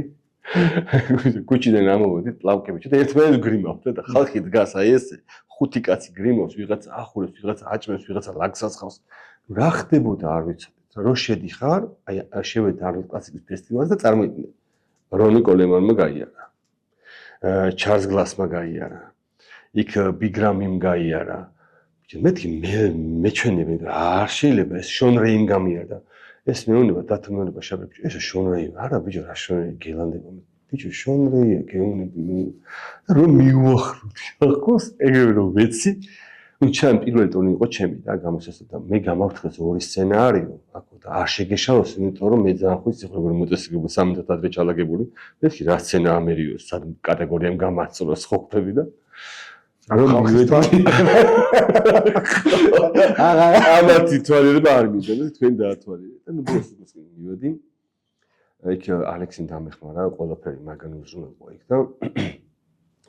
B: კუჩიდან ამოვედით, პლავკები და ერთმანეთს გრიმავთ და ხალხი დგას აი ესე, ხუთი კაცი გრიმავს, ვიღაცა ახურებს, ვიღაცა აჭმევს, ვიღაცა ლაგსას ხავს. რა ხდებოდა არ ვიცოდეთ. რო შედიხარ, აი შევედი არნოლდ კლასიკის ფესტივალზე და წარმოიდგინე. რონი კოლემანმა გაიარა. ჩარლზ გლასმა გაიარა. იქ ბიგრამიმ გაიარა. მეთქი მეჩვენები რა არ შეიძლება ეს შონ რეიმ გამიარდა. ეს მეუნება დათმეუნება შაბები. ეს შონ რეიმ არა ბიჭო რა შონ რეიმ გელანდება. ბიჭო შონ რეიმ გეუნები და რომ მიუახლოვდი. ახოს ეგრევე რომ ვეცი. ნუ ჩემ პირველი ტურნი იყო ჩემი და გამოსასწორდა და მე გამავთხრეს ორი სცენარიო. აქო და არ შეგეშალოს, იმიტომ რომ მე ძალიან ხუს იყო როგორ მოწესრიგებული 3 წუთად ადრე ჩალაგებული. მეთქი რა სცენა ამერიო, სად კატეგორიამ გამაწწორა ხოქები და რომ მივედი ამათი თვალიერება არ მიზანდა თქვენ დაათვალიერეთ და ნუ ბოსს მივედი იქ ალექსიმ დამეხმარა ყველაფერი მაგან უზრუნველყო იქ და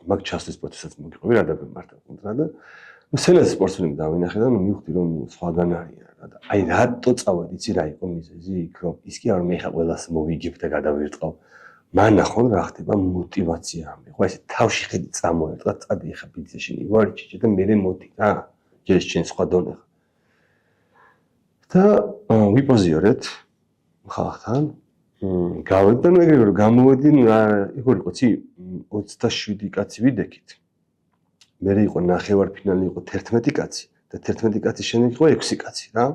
B: მაგ ჩასვლის პროცესსაც მოგიყვები რა დაგემართა კონტრა და ნუ სენას სპორტსმენები დავინახე და ნუ მივხვდი რომ სხვაგან არიან რა და აი რატო წავედი იცი რა იყო მიზეზი იქ რომ ის კი არ მე ხა ყველას მოვიგებ და გადავირწყავ მან ნახონ რა ხდება мотивация ამი. ხო ესე თავში ხედი წამოერტყა, წადი ხა ბიზნესში ვარ ჩიჩე და მე მოდი რა. ჯერ შენ სხვა დონე ხა. და ვიპოზიორეთ ხალხთან. გავედი და ნუ ეგრევე რომ გამოვედი, ნუ იქ იყო ცი 27 კაცი ვიდექით. მე იყო ნახევარფინალი იყო 11 კაცი და 11 კაცის შემდეგ იყო 6 კაცი რა.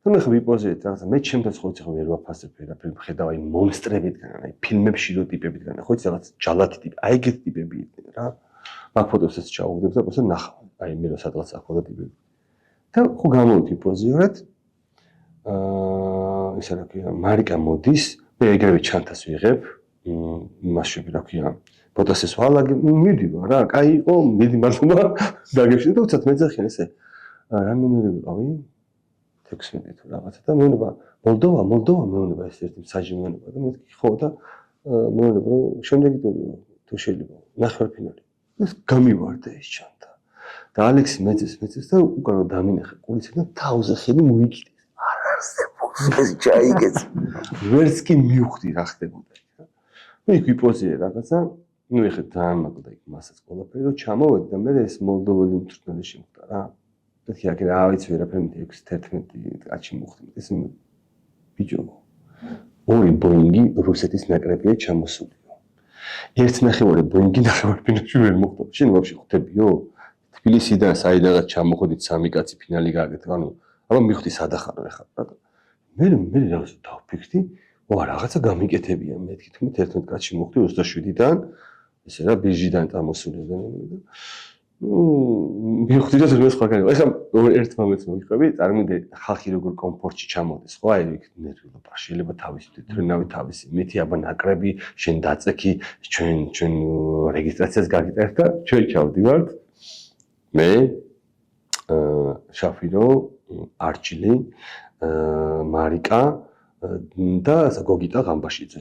B: და მე ხა ვიპოზიეთ რაღაცა მე ჩემთან ხო იცი ხო ვერ ვაფასებ ვერაფერი ხედავ აი მონსტრებიდან აი ფილმებში რო ტიპებიდან ხო იცი რაღაც ჯალათი ტიპი აი ეგეთი ტიპები იყვნენ რა მაგ ფოტოსაც ჩაუგდებ და ასე ნახავ აი მე რო სადღაც ახლა და ტიპები და ხო გამოვიდი პოზიორად ისე რა ქვია მარიკა მოდის მე ეგრევე ჩანთას ვიღებ მასშები რა ქვია ფოტოსეს ვალაგე მიდივარ რა კაი იყო მიდი მართლა დაგეშინე და უცად მეძახიან ესე რა ნომერი ვიყავი 16 თუ რაღაცა და მეუბნება მოლდოვა მეუბნება ეს ერთი მსაჯი მეუბნება და მეთქი ხო და მეუბნება რომ შემდეგი ტურია თუ შეიძლება ნახევარფინალი ეს გამივარდა ეს ჩანთა და ალექსი მეძეს და უკან რომ დამინახე კულისიდან თავზე ხედი მოიკიდეს არ არსებობს ეს ჩაიგეს ვერც კი მივხვდი რა ხდებოდა რა მე იქ ვიპოზიე რაღაცა ნუ ეხეთ ძალიან მაგდა იქ მასაც ყველაფერი რომ ჩამოვედი და მე ეს მოლდოველი მწვრთნელი შემხვდა რა მეთქი აქ რა ვიცი ვერაფერი 6-11 კაცი მოხდა ეს ბიჭო ორი ბოინგი რუსეთის ნაკრებია ჩამოსულიო ერთ ნახევარი ბოინგი ნახევარფინალში ვერ მოხდა შენ ვაფშე ხვდებიო თბილისიდან საიდანაც ჩამოხდით 3 კაცი ფინალი გააკეთა ანუ აბა მივხვდი სადახარო ეხლა რა მე რაღაცა დავფიქრდი ვა რაღაცა გამიკეთებია მეთქი თუმცა 11 კაცი მოხდი 27-დან ესე რა ბიჟიდან წამოსულიო და მივხვდი რომ ეს სხვა განება. ეხლა ერთ მომენტს მოვიყვები, წარმოვიდე ხალხი როგორ კომფორტში ჩამოდის, ხო? აი იქ ნერვიულობა შეიძლება თავისი თვითმფრინავი თავისი. მეთი აბა ნაკრები, შენ დაწექი, ჩვენ რეგისტრაციას გაგიტარეთ და ჩვენ ჩავდივართ. მე შაფირო, არჩილი, მარიკა და გოგიტა ღამბაშიძე.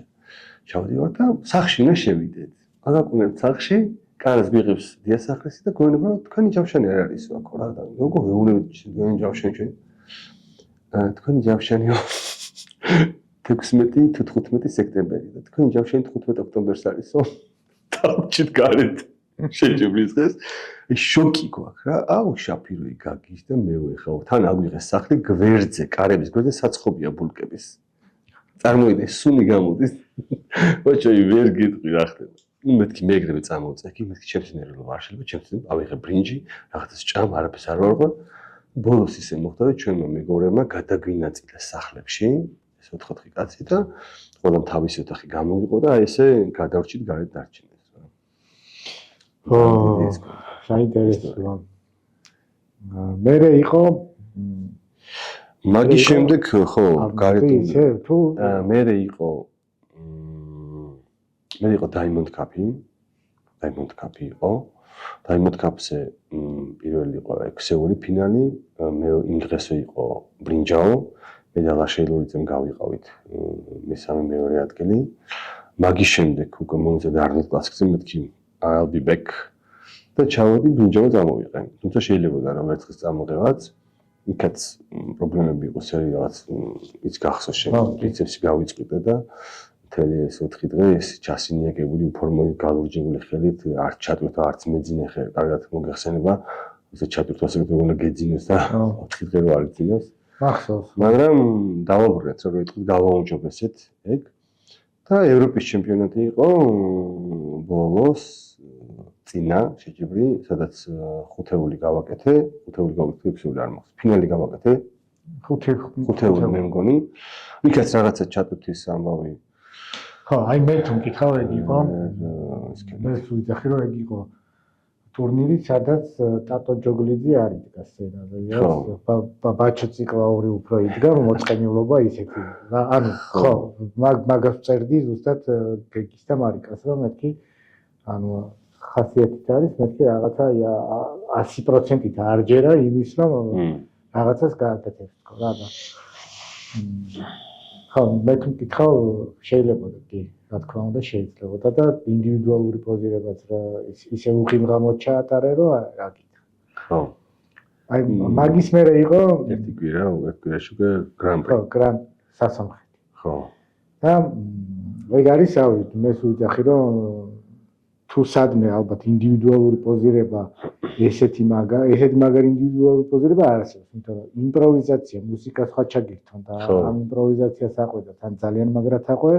B: ჩავდივართ და სახლში უნდა შევიდეთ. აგაკუნებთ სახლში კარას ვიღებს დიასახლისი და გონება თქვენი ჯავშანი არ არის აქ რა და როგორ ვეუბნებით თქვენი ჯავშანი ჩვენ თქვენი ჯავშანიო 16 თუ 15 სექტემბერი და თქვენი ჯავშანი 15 ოქტომბერს არისო თავჩით გარეთ შეჯებლის დღეს შოკი გვაქვს რა აუ შაფიროი გაგის და მე ვეხავ თან აგვიღეს სახლი გვერდზე კარების გვერდზე საცხობია ბულკების წარმოიდე სუნი გამოდის ბოჭოი ვერ გიტყვი რა ხდება მეთქი მეეგრები წამოვწე, კი მეთქი ჩემს ნერვიულობა არ შეიძლება, ჩემს ავიღე ბრინჯი, რაღაცას ჭამ, არაფერს არ ვარღვარ. ბოლოს ისე მოხდა, რომ ჩვენმა მეგობრებმა გადაგვინაწილეს სახლებში, ეს 4-4 კაცი და ყველამ თავისი ოთახი გამოვიყო და აი ესე გადავრჩით გარეთ დარჩინეს რა.
A: საინტერესოა. მე იყო
B: მაგის შემდეგ ხო, გარეთ
A: ისე თუ
B: მე იყო მე იყო Diamond Cup-ი. Diamond Cup-ი იყო. Diamond Cup-ზე პირველი იყო 6-ეული ფინალი, მე იმ დღესვე იყო ბრინჯაო, მე და ლაშეილურიძემ გავიყავით მესამე მეორე ადგილი. მაგის შემდეგ უკვე მომწევდა არნოლდ კლასიკზე მეთქი I'll be back და ჩავედი ბრინჯაო წამოვიყე. თუმცა შეიძლებოდა რომ ერთხელ წამოღებაც, იქაც პრობლემები იყო სერიალაც ის გახსოვს შემდგომ ბიცეპსი გავიწყვიტე და მთელი ეს 4 დღე ეს ჩასინიაგებული უფორმო გალურჯებული ხელით არ ჩატვირთვა არც მეძინე ხე კარგად მოგეხსენება ესე ჩატვირთვა ასე უნდა გეძინოს და 4 დღე რო არ იძინოს
A: მახსოვს
B: მაგრამ დავაბრუნეთ რომ ეთქი გავაუმჯობესეთ ეგ და ევროპის ჩემპიონატი იყო ბოლოს წინა შეჯიბრი სადაც ხუთეული გავაკეთე ექვსეული არ მახსოვს ფინალი გავაკეთე ხუთეული მე მგონი იქაც რაღაცა ჩატვირთვის ამბავი
A: ხო, აი მე თუ მკითხავ ეგ იყო. მე ვიძახი რომ ეგ იყო ტურნირი, სადაც ტატო ჯოგლიძე არ იდგა სცენაზე. ბაჩო ციკლაური უფრო იდგა, მოწყენილობა ისეთი. ანუ ხო, მაგას წერდი ზუსტად გეგის და მარიკას რომ მეთქი ანუ ხასიათით არის, მეთქი რაღაცა 100%-ით არ ჯერა იმის რომ რაღაცას გააკეთებს თქო რა და ხო, მე თუ მკითხავ შეიძლება კი, რა თქმა უნდა შეიძლებოდა და ინდივიდუალური პოზირებაც რა ისე უღიმღამოდ ჩაატარე რომ რა გითხრა.
B: ხო.
A: აი მაგის მერე იყო
B: ერთი კვირაში უკვე გრან-პრი.
A: ხო, გრან სასამხეთი.
B: ხო.
A: და ეგ არის ავით, მე ვიძახი რომ თუ სადმე ალბათ ინდივიდუალური პოზირება ესეთი მაგარი ინდივიდუალური პოზირება არ არსებობს, იმიტომ რომ იმპროვიზაცია, მუსიკა სხვა ჩაგირთონ და ამ იმპროვიზაციას აყვე და თან ძალიან მაგრად აყვე,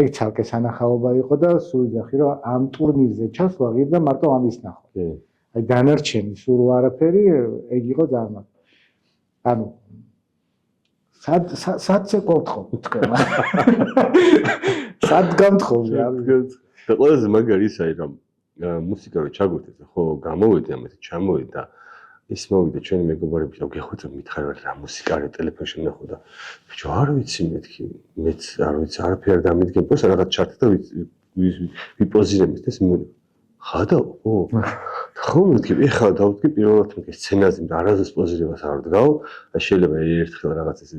A: ეგ ცალკე სანახაობა იყო და სულ ვიძახი რომ ამ ტურნირზე ჩასვლა ღირდა მარტო ამის ნახვა. აი დანარჩენი სულ არაფერი, ეგ იყო ძალიან მაგარი. ანუ სადზე ყოფილ თქვენ. სად გამთხოვე
B: და ყველაზე მაგარი ისაა რომ მუსიკა რო ჩაგვერთეთ ხო გამოვედი ამეთ ჩამოვიდა ის მოვიდა ჩვენი მეგობრები რომ გეხოწა მითხარ რა მუსიკა არის ტელეფონში ნახო და ბიჭო არ ვიცი მეთქი მეც არ ვიცი არაფერი არ დამიდგენ პოს რაღაც ჩარტი და ვიპოზირებთ ეს ხადა ო ხო მეთქი ეხლა დავთქი პირველად მეთქი სცენაზე და არაზეს პოზირებას არ ვდგავ და შეიძლება ერთხელ რაღაც ეს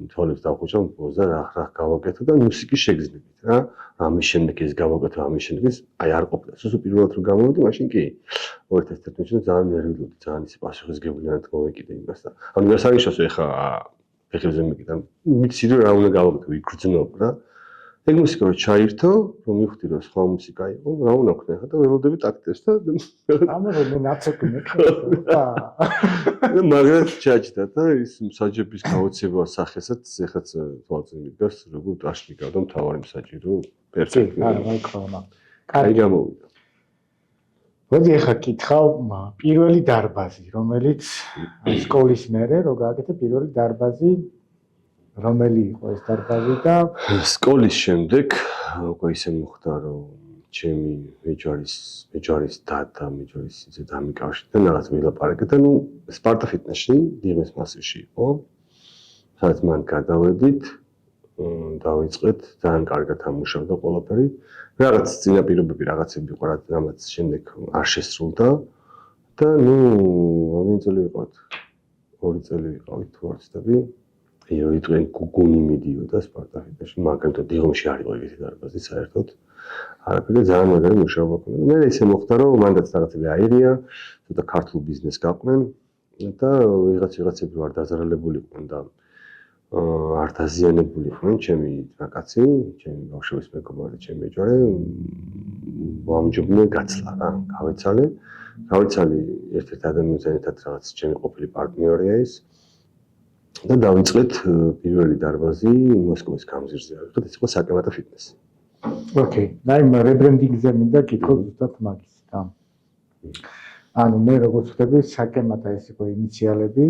B: თვალებს დავხუჭო პოზა რა გავაკეთო და მუსიკის შეგრძნებით რა ამის შემდეგ ეს გავაკეთო ამის შემდეგ ეს აი არ ყოფილა სულ პირველად რომ გამოვიდი მაშინ კი 2011 წელს ძალიან ნერვიულობდი ძალიან ისე პასუხისგებლიანად მოვეკიდე იმას და ანუ ეს არის შესო ეხლა ფეხებზე მეკიდა ვიცი რომ რა უნდა გავაკეთო ვიგრძნობ რა ეგ მუსიკა რო ჩაირთო რომ მივხვდი რომ სხვა მუსიკა იყო რა უნდა ვქნა ხა და ველოდები ტაქტებს და
A: ამაზე მე ნაცოკი მეკითხა
B: მაგრამ ჩაჭდა და ის მსაჯების გაოცება სახესაც ეხაც თვალწინ მიდგას როგორ ტაშკი გავდა მთავარი მსაჯი რო პერსპექტივა
A: არა მეკითხა
B: კაი გამოვიდა
A: მოდი ახლა კითხავ პირველი დარბაზი რომელიც სკოლის მერე რო გააკეთე პირველი დარბაზი რომელი იყო ეს დარბაზი და
B: სკოლის შემდეგ უკვე ისე მოხდა რომ ჩემი მეჯარის დადა მეჯარის ისე დამიკავშირდა რაღაც ვილაპარაკეთ და ნუ სპარტა ფიტნესში დიღმის მასივში იყო სადაც მან გადავედით დავიწყეთ ძალიან კარგად ამუშავდა ყველაფერი რაღაც წინაპირობები რაღაცები იყო რამაც შემდეგ არ შესრულდა და ნუ რამდენი წელი ვიყავით 2 წელი ვიყავით თუ არ ვცდები იყვნენ გუგუნი მიდიოდა სპარტა ფიტნესში მაგალითად დიღმში არ იყო ეგეთი დარბაზი საერთოდ არაფერი ძალიან მაგარი მუშაობა ქონდა მე ისე მოხდა რომ მანდაც რაღაცები აირია ცოტა ქართულ ბიზნესს გაყვნენ და ვიღაცები ვარ დაზარალებული იყვნენ და არ დაზიანებული იყვნენ ჩემი ძმაკაცი ჩემი ბავშვობის მეგობარი ჩემი მეჯარე ვამჯობნე გაცლა რა გავეცალე ერთ-ერთ ადამიანთან ერთად რაღაც ჩემი ყოფილი პარტნიორია ის და დავიწყეთ პირველი დარბაზი მოსკოვის გამზირზე ავიღეთ ეს იყო საკემატო ფიტნესი
A: ოკეი. აი რებრენდინგზე მინდა კითხო ზუსტად მაგის და ანუ მე როგორც ვთქვი, საკემატა ეს იყო ინიციალები,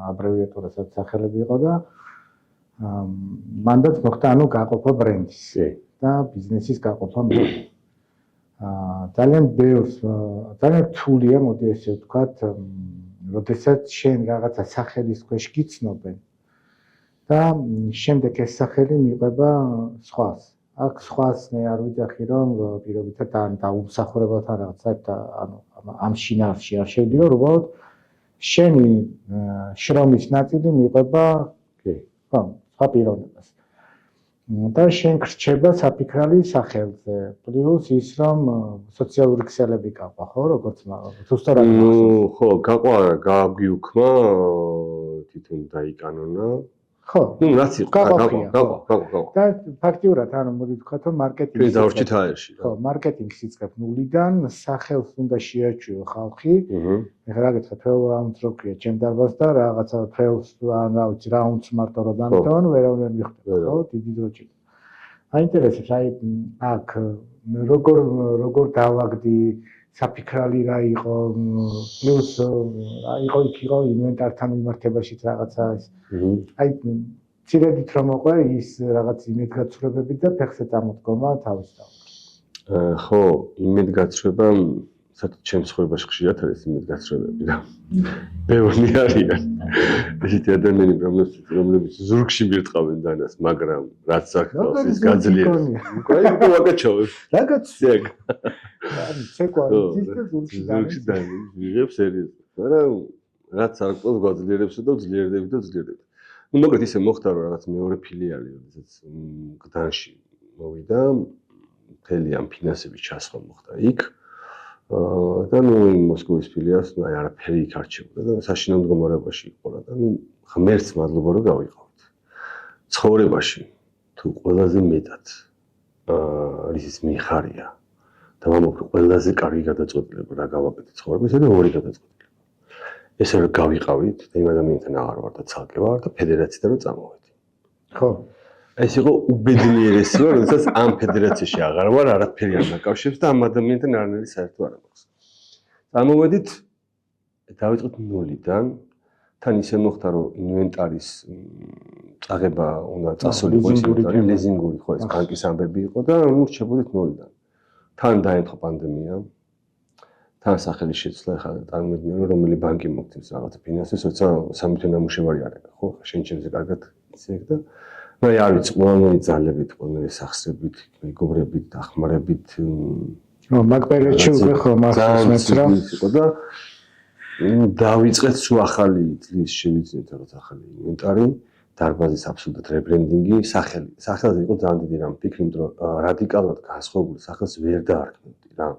A: აბრევიატურასაც სახელები იყო და მანდაც მოხდა ანუ გაყოფა ბრენდის და ბიზნესის გაყოფა მე. ძალიან ბევრს ძალიან რთულია, მოდი ესე ვთქვათ, როდესაც შენ რაღაცა სახელის ქვეშ გიცნობენ და შემდეგ ეს სახელი მიყვება სხვას. აქ სხვას მე არ ვიძახი, რომ პირობითად დაუმსახურებელთან რაღაცა ანუ ამ შინაარსში არ შევდიო, უბრალოდ შენი შრომის ნაწილი მიყვება ხო, სხვა პიროვნებას. და შენ გრჩება საფიქრალი სახელზე, პლუს ის რომ სოციალური ქსელები გაყვა, ხო, როგორც ზუსტად
B: ხო, გაყვა, გაგვიუქმა, თვითონ დაიკანონა.
A: ხო,
B: რაც იყო, გაყვა.
A: და ფაქტიურად, ანუ მოდი ვთქვათ, რომ მარკეტინგი
B: დავრჩით აერში.
A: ხო, მარკეტინგს იწყებ ნულიდან, სახელს უნდა შეაჩვიო ხალხი. ეხლა რა გეცხა, 12 რაუნდს რო ქვია, ჩემ დარბაზს და რაღაცა 12 ან რა ვიცი, რაუნდს მარტო რო დამტოვან, ვერავინ მიხვდება, ხო, დიდი დრო ჭირდება. აინტერესებს, აი აქ როგორ დავაგდი, საფიქრალი რა იყო, პლუს იყო ინვენტართან მიმართებაშიც რაღაცა ის. აი ცირედით რომ მოყვე ის რაღაც იმედგაცრუებები და ფეხზე წამოდგომა თავის თავად.
B: ხო, იმედგაცრუება საერთოდ ჩემს ცხოვრებაში ხშირად არის იმედგაცრუებები და ბევრი არიან. ესეთი ადამიანები, რომლებიც ზურგში მირტყავენ დანას, მაგრამ რაც საკითხავს ის გაძლიერებს. აი, ვაკაჩავებ.
A: რაღაც ეგ. ანუ ცეკვა ის და ზურგში
B: ვიღებს სერიოზულად. მაგრამ რაც საკითხავს გაძლიერებს და ძლიერდები და ძლიერდები. ну მოკლედ ისე მოხდა რომ რაღაც მეორე ფილიალი როდესაც გდანში მოვიდა მთელი ამ ფინანსების ჩასხმა მოხდა იქ და ნუ მოსკოვის ფილიალს აი არაფერი იქ არჩევდა და საშინაო მდგომარეობაში იყო და ნუ ღმერთს მადლობა რომ გავიყავით ცხოვრებაში თუ ყველაზე მეტად რისის მიხარია და მომხდარ ყველაზე კარგი გადაწყვეტილება რა გავაკეთე ცხოვრებაში და ორი გადაწყვეტილება ესე რომ გავიყავით და იმ ადამიანთან აღარ ვარ და ცალკე ვარ და ფედერაციიდან რომ წამოვედი.
A: ხო.
B: ეს იყო უბედნიერესი რომ როდესაც ამ ფედერაციაში აღარ ვარ, არაფერი არ მაკავშირებს და ამ ადამიანთან არანაირი საერთო არ მაქვს. წამოვედით, დავიწყეთ ნულიდან, თან ისე მოხდა რომ ინვენტარის წაღება უნდა წასულიყო ის ინვენტარი, ლიზინგური ხო ეს ბანკის ამბები იყო და ნუ რჩებოდით ნულიდან. თან დაემთხვა პანდემია. თან სახელი შეცვლა ხა წარმოვიდგინე რომელი ბანკი მოგცემს რაღაც ფინანსებს, როცა სამithე ნამუშევარი არ აქვს, ხო? შენ ჩემზე კარგად ისე და ну я ვიცი ყველანაირი ძალებით, ყველანაირი სახსრებით, მეგობრებით, დახმარებით.
A: ნუ მაგ პერიოდში უკვე ხო მართლაც რა
B: იყო და დავიწყეთ სულ ახალი წლის შევიძინეთ რაღაც ახალი ინვენტარი, დარბაზის აბსოლუტურად რებრენდინგი, სახელზე იყო ძალიან დიდი რამ ფიქრი, რომ რადიკალურად განსხვავებული სახელს ვერ დაარქმევდი რა.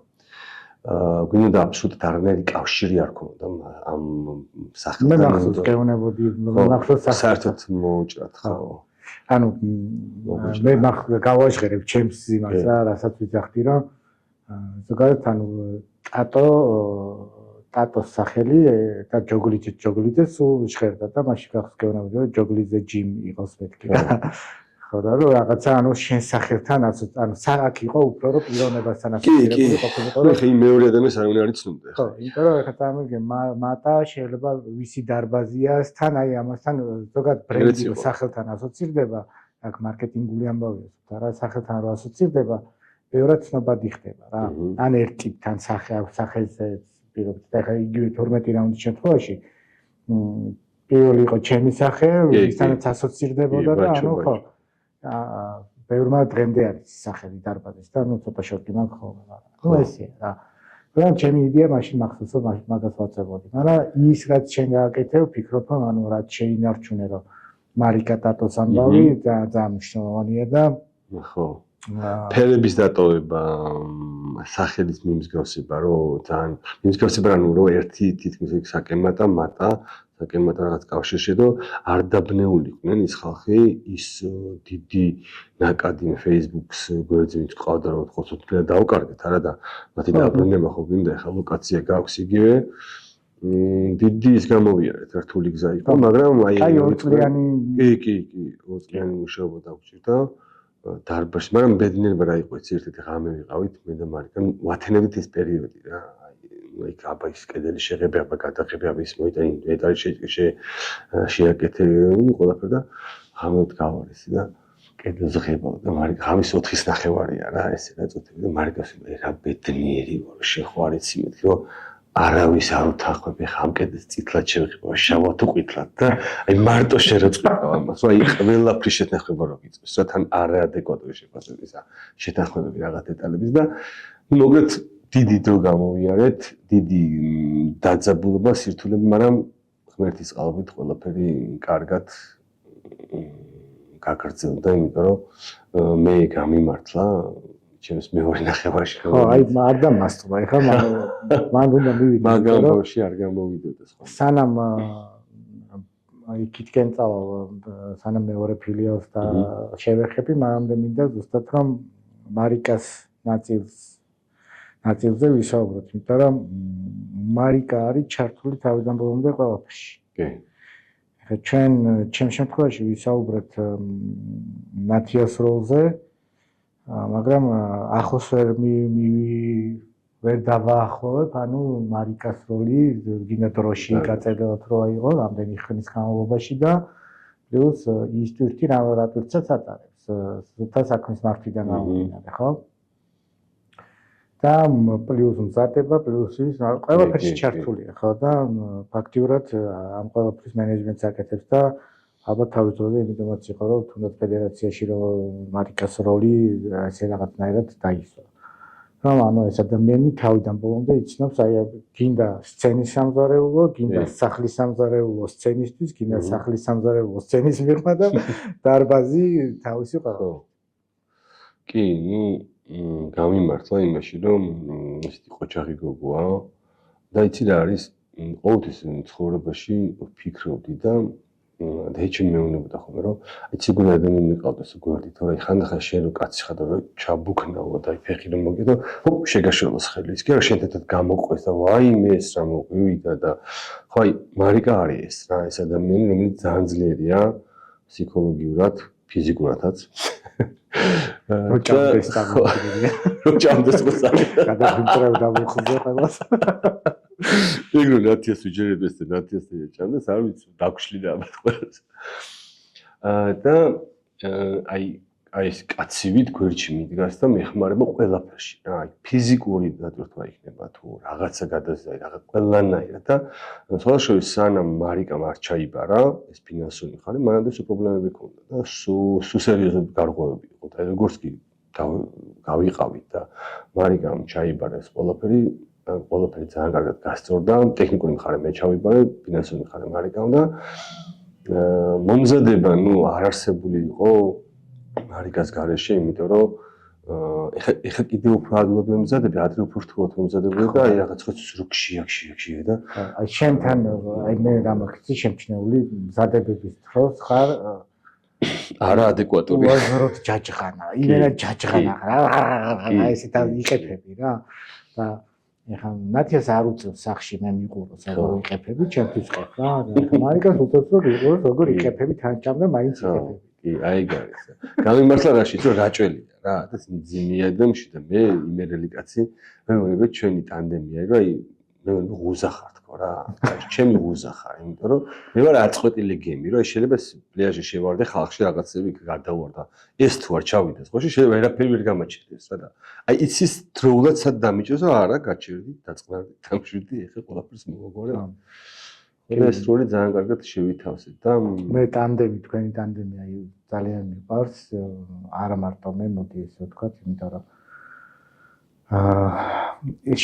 B: გვინდა აბსოლუტურად არანაირი კავშირი არ ქონოდა ამ სახელთან.
A: მე მახსოვს გეუნებოდი, მახსოვს
B: საერთოდ მოუჭრათ ხო.
A: ანუ მე გავაჟღერებ ჩემს იმას რა, რასაც ვიძახდი, რომ ზოგადად ანუ ტატოს სახელი და ჯოგლიძე სულ ჟღერდა და მაშინ გახსოვს გეუნებოდი, რომ ჯოგლიძე ჯიმ იყოს მეთქი რა. ხო და რომ რაღაცა ანუ შენ სახელთან ანუ აქ იყო უფრო რომ პიროვნებასთან ასოცირებული ყოფილიყო რომ
B: ხე მეორე ადამიანს არ უნდა არიცნობდა
A: ხო იმიტომ რომ ეხლა წარმოგიდგენ მატა შეიძლება ვისი დარბაზიას თან აი ამასთან ზოგადად ბრენდი სახელთან ასოცირდება აქ მარკეტინგული ამბავია და რა სახელთან რო ასოცირდება ბევრად ცნობად იხდება რა ან ერთ ტიპთან სახელზე პირობითად ეხლა იგივე 12 რაუნდის შემთხვევაში პირველი იყო ჩემი სახე ვისთანაც ასოცირდებოდა და ანუ ხო ბევრმა დღემდე არის სახელი დარბაზის და ნუ ცოტა შოკი მაქვს ხოლმე მაგრამ ნუ ესეა რა მაგრამ ჩემი იდეა მაშინ მახსოვს რომ მაგას ვაწებოდი მაგრამ ის რაც შენ გააკეთე ვფიქრობ რომ ანუ რაც შეინარჩუნე რომ მარიკა ტატოს ამბავი ძალიან მნიშვნელოვანია და
B: ხო ფერების დატოვება სახელის მიმსგავსება რომ ძალიან მიმსგავსება ანუ რომ ერთი თითქმის საკემატა მატა საკემატა რაღაც კავშირში და არ დაბნეულიყვნენ ის ხალხი ის დიდი ნაკადი Facebook-ს გვერდზით ყავდა რომ ხოცოთლად დაუკარგეთ არა და მათი დაბრუნება ხო გინდა ახლა ლოკაცია გაქვს იგივე დიდი ის გამოვიარეთ რთული გზა იყო მაგრამ აი
A: ორწლიანი
B: კი ორწლიანი მუშაობა დაგვჭირდა დარბაზში, მაგრამ ბედნიერება რა იყო, ერთ-ერთი ღამე ვიყავით მე და მარიკა, ვათენებით ეს პერიოდი რა. იქ აბა ის კედელი შეღები, აბა გადაღები, აბა ის მოიტანი, ეტარი შეაკეთე, ყველაფერი და ღამით გავარესი და კედელზე ხებავ და მარიკა ღამის 4-ის ნახევარია რა, ესე რა წუთები და მარიკას რა ბედნიერი ვარ, შეხوارიცი მეთქი რომ არავის არ უთანხმები ხა ამ კედელს წითლად შევიყო, შავად უყითლად და აი მარტო შერეწყვიტავ ამას, რომ აი ყველაფრის შეთანხმება რო გიწევს, რა თან არაადეკვატური შეფასებისა შეთანხმებები რაღაც დეტალების და მოგეთ დიდი დრო გამოვიარეთ, დიდი დაძაბულობა, სირთულები, მაგრამ ღმერთის წყალობით ყველაფერი კარგად გაგრძელდა, იმიტომ რომ მე გამიმართლა ჩემს მეორე ნახევარში.
A: ხო, აი არ დამასწრა, ეხლა მან უნდა მივიდე.
B: მაგრამ ბავში არ გამოვიდოდა სხვა.
A: სანამ აი კითკენ წავალ, სანამ მეორე ფილიალს და შევეხები, მანამდე მინდა ზუსტად რომ მარიკას ნაწილზე ვისაუბროთ, იმიტომ რომ მარიკა არის ჩართული თავიდან ბოლომდე ყველაფერში.
B: კი.
A: ეხლა ჩვენ ჩემ შემთხვევაში ვისაუბრეთ ნათიას როლზე, მაგრამ ახლოს ვერ დავაახლოვებ, ანუ მარიკას როლი გინდა დროში გაწერილად რო აიღო რამდენი ხნის განმავლობაში და პლუს ის თვირთი რა თვირთსაც ატარებს, სულთა საქმის მართვიდან გამომდინარე, ხო? და პლუს მზადება, პლუს ის ყველაფერში ჩართულია, ხო და ფაქტიურად ამ ყველაფრის მენეჯმენტს აკეთებს და ალბათ თავის დროზე იმიტომაც იყო რომ თუნდაც ფედერაციაში რომ მარიკას როლი ესე რაღაცნაირად დაისვა. რომ ანუ ეს ადამიანი თავიდან ბოლომდე იცნობს აი გინდა სცენის სამზარეულო, გინდა სახლის სამზარეულო სცენისთვის, გინდა სახლის სამზარეულო სცენის მიღმა და დარბაზი თავისი ყველა.
B: კი, გამიმართლა იმაში რომ ისეთი ყოჩაღი გოგოა და იცი რა არის ყოველთვის ცხოვრებაში ვფიქრობდი და ეჩემ მეუბნებოდა ხოლმე რომ იცი გულ ადამიანი მიყავდეს გვერდით, თორე ხანდახან შენ რო კაცი ხარ და ჩაბუქნაო და ფეხი რომ მოგიდო, ჰოპ შეგაშველოს ხელი. ის კი არა შენ თეთრად გამოყვეს და ვაიმე ეს რა მოგვივიდა და ხო აი მარიკა არის ეს რა, ეს ადამიანი რომელიც ძალიან ძლიერია ფსიქოლოგიურად, ფიზიკურადაც.
A: როჭამდეს დამოხდია.
B: როჭამდეს მოსალე.
A: გადაგიმტრევ დამოხდია ყველას.
B: ეგრე ნათიას ვიჯერებდეს და ნათიას ეჭამდეს, არ ვიცი, დაგშლიდა ამათ ყველას. და აი ეს კაცივით გვერდში მიდგას და მეხმარება ყველაფერში. აი ფიზიკური დატვირთვა იქნება თუ რაღაცა გადაზრდა, რაღაც ყველანაირად და სხვადასხვა სანამ მარიკამ არ ჩაიბარა ეს ფინანსური მხარე, მანამდე სულ პრობლემები ჰქონდა და სულ სერიოზული გარღვევები იყო და როგორც კი გავიყავით და მარიკამ ჩაიბარა ეს ყველაფერი ძალიან კარგად გასწორდა, ტექნიკური მხარე მე ჩავიბარე, ფინანსური მხარე მარიკამ და მომზადება, არ არსებული იყო მარიკას გარეშე, იმიტომ რომ ეხა კიდევ უფრო ადვილად ვემზადები, ადრე უფრო რთულად ვემზადებოდი და აი რაღაც რუქშია და
A: აი შენთან აი მე რამახიცი შემჩნეული მზადებების დროს ხარ
B: არაადეკვატური.
A: უაზროდ ჯაჭღანა, იმენა ჯაჭღანა რა, ესე დაიყეფები რა და ეხლა ნათიას არ უწევს სახში მე მიყუროს როგორ იყეფები, ჩემთვის ყებ რა. ეხლა მარიკას უწევს რომ იყუროს როგორ იყეფები, თან ჭამდა მაინც იყეფები.
B: კი, აი გარეს. გამიმართლა რაშიც რომ რაჭველია რა, და ძიმია და მშვიდა მე იმერელი კაცი, მე მგონი ჩვენი ტანდემია, რომ აი მე მგონი ღუზა ხარ თქო რა. ჩემი ღუზა ხარ, იმიტომ რომ მე ვარ აწყვეტილი გემი, რომ შეიძლება პლაჟში შევარდე ხალხში რაღაცები გადავარდა. ეს თუ არ ჩავიდეს, ხო შეიძლება ვერაფერი ვერ გამაჩერდეს რა და აი იცის დროულად სად დამიჭერს, რომ არა გაჩერდი, დაწყნარდი, დამშვიდი, ეხლა ყველაფერს მოვაგორე. ეს როლი ძალიან კარგად შევითავსეთ და
A: მე ტანდემი, თქვენი ტანდემი აი ძალიან მიყვარს, არა მარტო მე, მოდი ესე ვთქვათ, იმიტომ რომ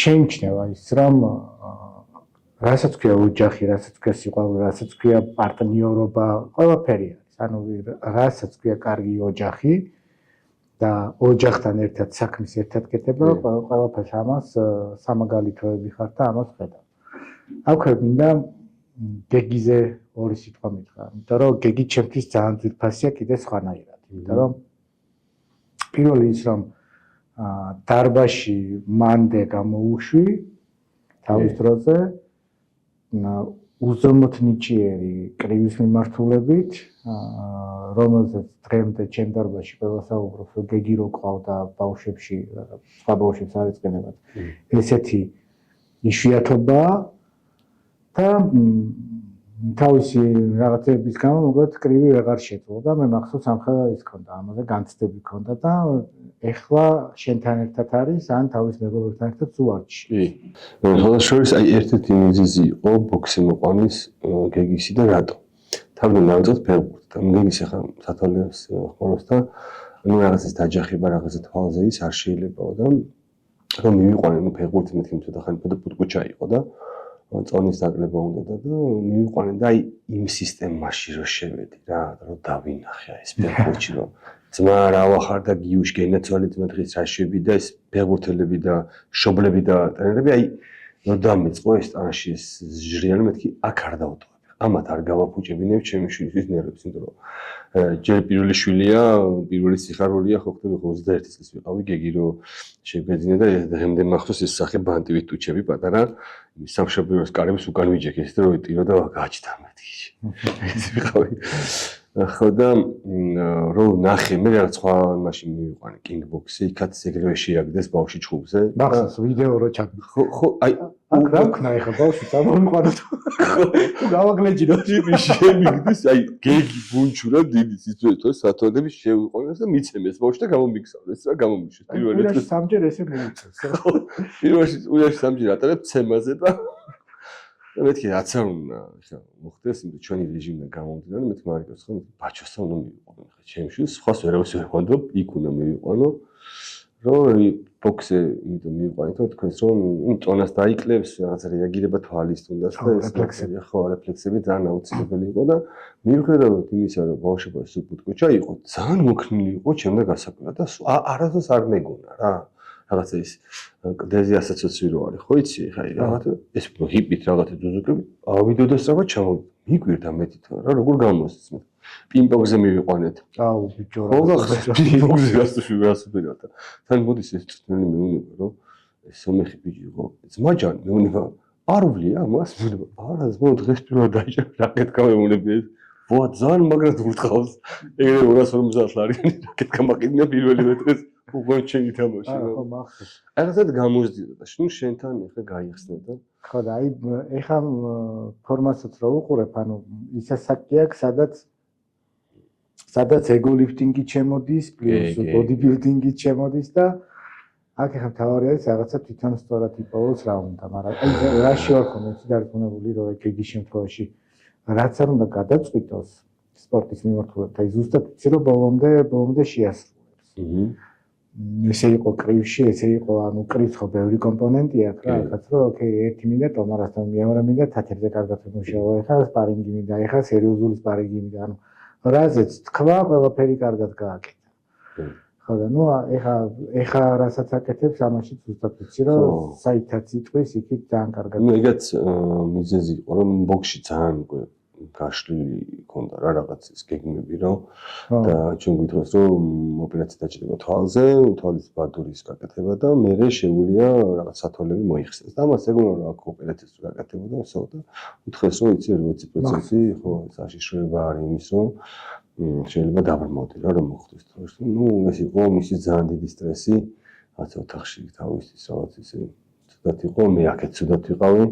A: შეიმჩნევა ის რომ რასაც ქვია ოჯახი, რასაც ქვია სიყვარული, რასაც ქვია პარტნიორობა, ყველაფერი არის. ანუ რასაც ქვია კარგი ოჯახი და ოჯახთან ერთად საქმის ერთად კეთება, ყველაფერს ამას სამაგალითოები ხარ და ამას ხედავ. აქვე მინდა გეგიზე ორი სიტყვა მითხრა, იმიტომ რომ გეგი ჩემთვის ძალიან ძვირფასია კიდე სხვანაირად, იმიტომ რომ პირველი ის რომ დარბაზში მანდე გამოუშვი თავის დროზე უზომოდ ნიჭიერი კრივის მიმართულებით, რომელზეც დღემდე ჩემ დარბაზში ყველა საუბრობს, რომ გეგი რო ყავდა ბავშვებში, სხვა ბავშვებს არ ეწყინებათ. ესეთი იშვიათობაა და თავისი რაღაცების გამო მოკლედ კრივი ვეღარ შეძლო და მე მახსოვს ამხელა ის ქონდა, ამაზე განცდები ქონდა და ეხლა შენთან ერთად არის, ან თავის მეგობრებთან ერთად უარჩი.
B: კი. შესაძლოა აი ერთ-ერთი მიზეზი იყო ბოქსი მოყვანის გეგისი და რატო. თავიდან დავიწყოთ ფეხბურთს და გეგის ახლა სათვალეს ხმარობს და ნუ რაღაცის დაჯახება რაღაცა თვალზე ის არ შეიძლებაო და რომ მივიყვანე ნუ ფეხბურთი მეთქი ცოტა ხანი და პუტკუჩა იყო და წონის დაკლება უნდა და მივიყვანე და აი იმ სისტემაში რო შევედი რა რომ დავინახე ეს ფეხბურთი რომ ძმა რა ვახარ და გიუშ გენაცვალე ძმა დღეს რა შვები და ეს ფეხბურთელები და შობლები და ტრენერები აი რომ დამეწყო ეს ტანაში ეს ჟრიალი მეთქი აქ არ დავტოვებ ამათ არ გავაფუჭებინებ ჩემი შვილის ნერვებს იმიტომ რომ ჯერ პირველი შვილია პირველი სიხარულია ხო ხდება 21 წლის ვიყავი გეგი რომ შეგვეძინა და დღემდე მახსოვს ეს სახე ბანტივით ტუჩები პატარა სამშობლოს კარების უკან ვიჯექი ეს რომ ტირო და გააჩდა მეთქი ეს ვიყავი ხო და რომ ნახე მე რაღაც სხვა მაშინ მივიყვანე კინგბოქსი იქაც ეგრევე შეაგდეს ბავშვი ჩხუბზე
A: მახსოვს ვიდეო რო ჩაგვი
B: ხო აი
A: აქ რა ვქნა ეხა ბავშვი წამოვიყვანო თუ გავაგლეჯინო
B: შემიგდის აი გეგი ბუნჩურა დიდი სიცოცხლე სათვალების შევიყვანეს და მიცემეს ბავშვი და გამომიგზავნეს რა გამომიშეს პირველი დღე
A: სამჯერ ესე მოუწევს
B: პირველში სამჯერ ატარებ ცემაზე და მეთქი რაც არ უნდა ხა მოხდეს იმიტომ ჩვენი რეჟიმიდან გამომდინარე მეთქი მარიკოს ხო ბაჩოსა უნდა მივიყვანო ხა ჩემში სხვას ვერავის ვერ ხვანდო იქ უნდა მივიყვანო რომ ბოქსი იმიტომ მივიყვანე თქო თქვენს რომ წონას დაიკლებს რაღაც რეაგირება თვალის თუნდაც და ეს რეფლექსები ხო რეფლექსები ძალიან აუცილებელი იყო და მივხვდები იმისა რომ ბავშვობა სუპუტკუჩა იყო ძალიან მოქნილი იყო ჩემდა გასაკვირად და არასდროს არ მეგონა რა რაღაცა ის კლდეზე ასოციაცია რო არის ხო იცი ხა რაღაცა ეს ჰიპით რაღაცა ძუძუკები ავიდო და სწრაფად ჩამოვიდა მიგვირდა მე თვითონ რა როგორ გამოსცეს მე პინგ-პონგზე მივიყვანეთ
A: აუ ბიჭო
B: რა პინგ-პონგზე გასწრაფდა და თან მოდის ეს წვნილი მეუნება რომ ეს სომეხი ბიჭი იყო ძმაჯანი მეუნება არ ვლია ამას მეუნება არა ზმო დღეს პირველად დაიჭრა რაკეტკა მეუნები ვა ძალიან მაგრად ურტყავს ეგრე 250 ლარიანი რაკეტკა მაყიდნენ პირველი დღეს უგონ ჩემი თამაში რა
A: ხო მახსოვს
B: რაღაცად გამოსდიდა და შენ შენთან ეხა გაიხსნა და
A: ხო და აი ეხა ფორმასაც რო უყურებ ანუ ისა საკი აქვს სადაც ეგოლიფტინგი ჩემოდის პლუს ბოდიბილდინგი ჩემოდის და აქ ეხა თავარი არის რაღაცა თვითონ სწორად იპოვოს რა უნდა მაგრამ აი რაში ვარ ხომ ეს დარწმუნებული რომ ეგ შემთხვევაში რაც არ უნდა გადაწყვიტოს სპორტის მიმართულებით აი ზუსტად იცი რომ ბოლომდე შეასრულებს ესე იყო კრივში, ესე იყო, ანუ კრივს ხო ბევრი კომპონენტი აქვს რა, ახაც რომ ოკეი, ერთი მინდა ტომარასთან, მეორე მინდა თათებზე კარგად მუშაობა, ეხლა სპარინგი მინდა, ეხლა სერიოზული სპარინგი მინდა, ანუ რაზეც თქვა, ყველაფერი კარგად გააკეთა. ხო და ნუ ეხლა რასაც აკეთებს, ამაში ზუსტად ვიცი რომ საითაც იტყვის, იქით ძალიან კარგად.
B: ნუ ეგაც მიზეზი იყო, რომ ბოქსში ძალიან უკვე გაშლილი ქონდა რა რაღაც ის გეგმები რომ და ჩვენ გვითხოვს რომ ოპერაცია დაჭირება თვალზე, თვალის ბადურის გაკეთება და მერე შეუულია რაღაც სათვალები მოიხსნას. და ამას ეგონა რომ აქ ოპერაციას გაკეთებოდა ისო და უთხრეს რომ იცი 80% ხო საშიშროება არის იმის რომ შეიძლება დაბრმავდე რა რომ მოხდეს თქოს. ნუ ეს იყო მისი ძალიან დიდი სტრესი, რაც ოთახში თავისთვის რაღაც ისე ცუდად იყო, მე აქეთ ცუდად ვიყავი.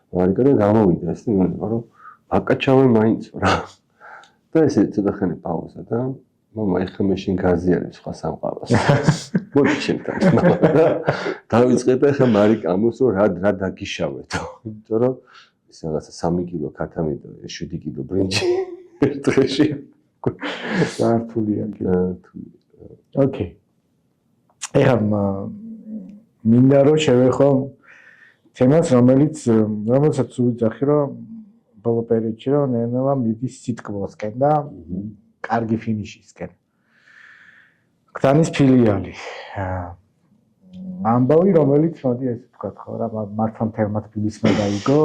B: მარიკა გამოვიდა ეს და მე რომ აკაჩავე მაინც რა. და ესე ცოტა ხანი პაუზა და მამა ეხლა მე შენ გაზიარებ სხვა სამყაროს. მოდი ჩემთან. და დავიწყე და ხა მარიკა ამბობს რომ რა დაგიშავეთო. იმიტომ რომ ის რაღაცა 3 კილო ქათამი და 7 კილო ბრინჯი ერთ დღეში.
A: საერთულია კი. ოკეი. ეხლა მინდა რომ შევეხო თემას რომელსაც უძახი რომ ბოლო პერიოდში რომ ნელა მიდის სიტკბოსკენ და კარგი ფინიშისკენ. გდანის ფილიალი. ამბავი რომელიც მოდი ესე ვთქვა ხო რა მართლა თემად ფილისმა დაიგო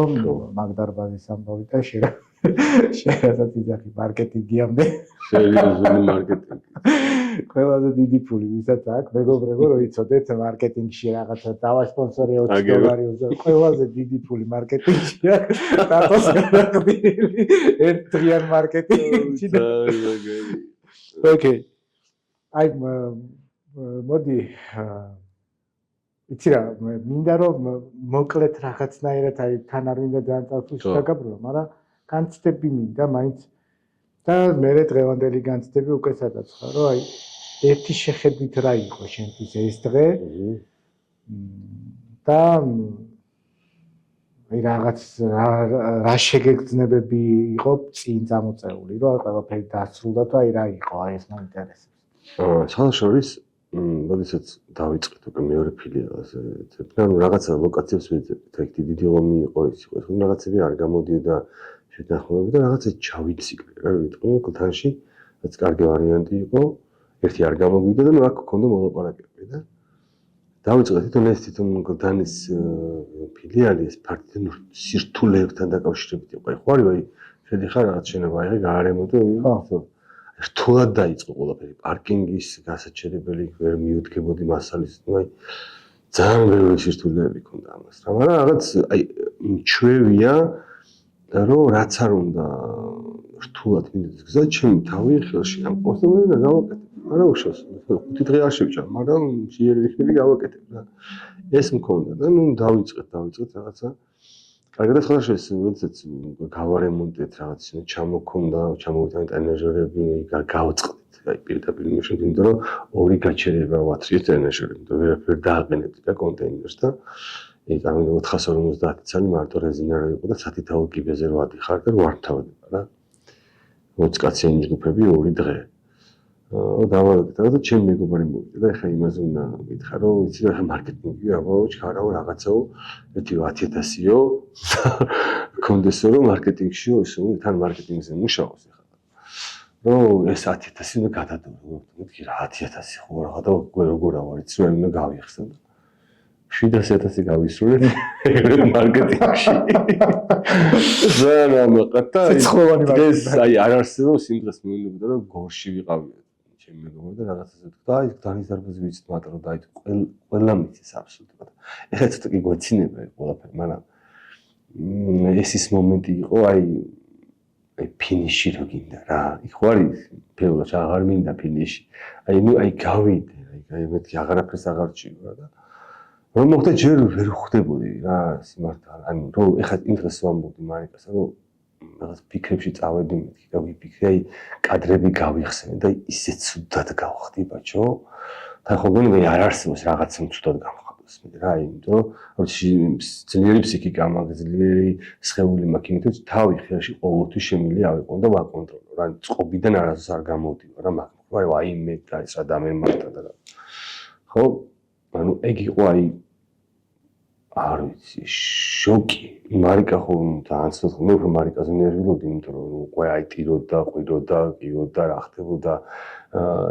A: მაგდარბაზის ამბავი და შეიძლება იძახი მარკეტინგიამდე.
B: სერიოზული მარკეტინგი.
A: ყველაზე დიდი ფული ვისაც აქვს, მეგობრებო, რომ იცოდეთ მარკეტინგში რაღაცა დავასპონსორე $20 ყველაზე დიდი ფული მარკეტინგში აქვს. დატოს გადაყდილი ერთ დღიან მარკეტინგში. ოკეი. აი მოდი იცი რა, მინდა რომ მოკლედ რაღაცნაირად აი თან არ მინდა ძალიან წავშუში დაგაბრუნო, მაგრამ განცდები მინდა მაინც და მე დღევანდელი განცდები უკვე სადაც ხარ, რომ აი ერთი შეხედვით რა იყო შენთვის ეს დღე და აი რაღაც რა შეგეგრძნებები იყო წინ წამოწეული, რომ ყველაფერი დასრულდა და აი რა იყო, აი ეს მაინტერესებს.
B: საერთოდ როდესაც დავიწყეთ უკვე მეორე ფილიალზე, ანუ რაღაცა ლოკაციებს ვეძებთ, ეგ დიდი ომი იყო ის იყო, ხომ რაღაცები არ გამოდიოდა შეთანხმებები და რაღაცა ჩავიციკლე რა ვიტყვი, კლდანში, რაც კარგი ვარიანტი იყო, ერთი არ გამოგვიდა და აქ გქონდა მოლაპარაკებები და დავიწყეთ თვითონ კლდანის ფილიალი ეს ფართიდან სირთულეებთან დაკავშირებით იყო. ხო არის აი შედიხარ რაღაც შენობა აი გაარემონტო, ხო. რთულად დაიწყო ყველაფერი, პარკინგის გასაჩერებელი ვერ მიუდგებოდი მასალის, აი ძალიან ბევრი სირთულეები ქონდა ამას. მაგრამ რაღაც აი ჩვევია რომ რაც არ უნდა რთულად მინდოდეს გზა, ჩემი თავი ხელში ამ ყოველდღე და გავაკეთებ. არა უშავს, 5 დღე არ შევჭამ, მაგრამ შეერვიხები გავაკეთებ და ეს მქონდა და ნუ დავიწყეთ რაღაცა. კარგად ახლა შესაძლოა გავარემონტეთ რაღაც ჩამოქონდა, ჩამოვიდა ტრენაჟერები, გავწყდით. აი პირდაპირ იმუშავეთ, იმიტომ რომ ორი გაჩერება ვათრიეთ ტრენაჟერები, იმიტომ ვერაფერ დააყენებდი და კონტეინერს და აი გამოვიდა 450 წელი მარტო რეზინა რო იყო და სათითაო კიბეზე რო ადიხარ და რო არ თავდება რა. 20 კაციანი ჯგუფები 2 დღე. დავაკეთე და ჩემი მეგობარი მოვიდა და ეხლა იმაზე უნდა მითხრა რომ იცი რა მარკეტინგი აბა ჩქარავ რაღაცაო ერთი 10000-იო კონდესო რომ მარკეტინგშიო ისე თან მარკეტინგზე მუშაობს ეხლა რომ ეს 10000 უნდა გადადო მეთქი რა 10000 ხო რა და როგორ ვარ იცი რა უნდა გავიხსნა 700000 გავისრულეთ მარკეტინგში ზანა მოყათა ეს აი არ არსებობს იმ დღეს მივინებოდა რომ გორში ვიყავი ჩემი მეგობარი და რაღაცაზე თქვა და აი დანის დარბაზი ვიცით მაგრამ და აი ყველა მიცის აბსოლუტურად ეხლა ცოტა კი გვეცინება ყველაფერი მაგრამ ეს ის მომენტი იყო აი ფინიში რო გინდა რა იქ ხო არის ფეულად აღარ მინდა ფინიში აი ნუ აი გავიდე აი მეთქი აღარაფერს აღარ ჭირდა და რომ მოხდა ჯერ ვერ ხვდებოდი რა სიმართლე ანუ რომ ეხლა იმ დღეს ვამბობდი მარიკას რომ რაღაც ფიქრებში წავედი მეთქი და ვიფიქრე აი კადრები გავიხსენე და ისე ცუდად გავხდი ბაჭო და ხო გონი არ არსებობს რაღაცა ცუდად გავხდეს მე რა იმიტომ რომ ძლიერი ფსიქიკა მაქვს ძლიერი სხეული მაქვს იმიტომ თავი ხელში ყოველთვის შემილი ავიყო და ვაკონტროლო რა წყობიდან არასდროს არ გამოვდივარ რა მაგრამ აი მე და ეს ადამიანი მართა და ხო ანუ ეგ იყო აი არ ვიცი შოკი მარიკა ხო ძალიან ცოტა მე უფრო მარიკაზე ნერვიულობდი იმიტომ რომ უკვე აი ტიროდა ყვიროდა ყიოდა რა ხდებოდა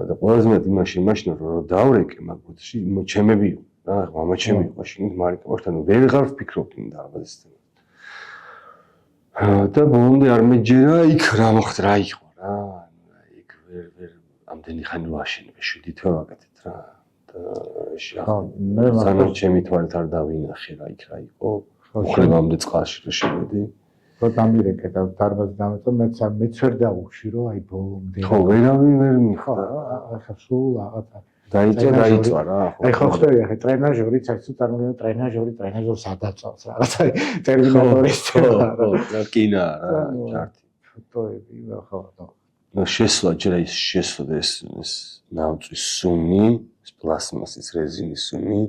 B: და ყველაზე მეტი იმაშინა რომ დავრეკე მაგბუთში ჩემები იყო რა მამა ჩემი იყო შინით მარიკა ვართან ვეღარ ვფიქრობდი დარბაზის და ბოლომდე არ მეჯერა იქ რა მოხდა რა იყო რა იქ ვერ ამდენი ხანი ვაშენებ 7 თვე ვაკეთეთ რა მე მაგრამ ჩემი თვალით არ დავინახე რა იქ რა იყო უხრებამდე წყალში რო შევედი
A: რო დამირეკე და დარბაზი დამეწო მეც ვერ დაუში რომ აი ბოლომდე
B: ხო ვერავინ ვერ მიხდა
A: ახლა სულ რაღაცა
B: დაიწვა რა
A: აი ხო ხტები ახლა ტრენაჟორიც აი თუ წარმოგიდგენთ ტრენაჟორს ადაწავს რაღაცა ტერმინატორის
B: რა კინა რა ჯართი
A: ფოტოები ხო
B: შესვლა ჯერ ის შესვლა ეს ნავწვის სუნი პლასმასის რეზინის სუნი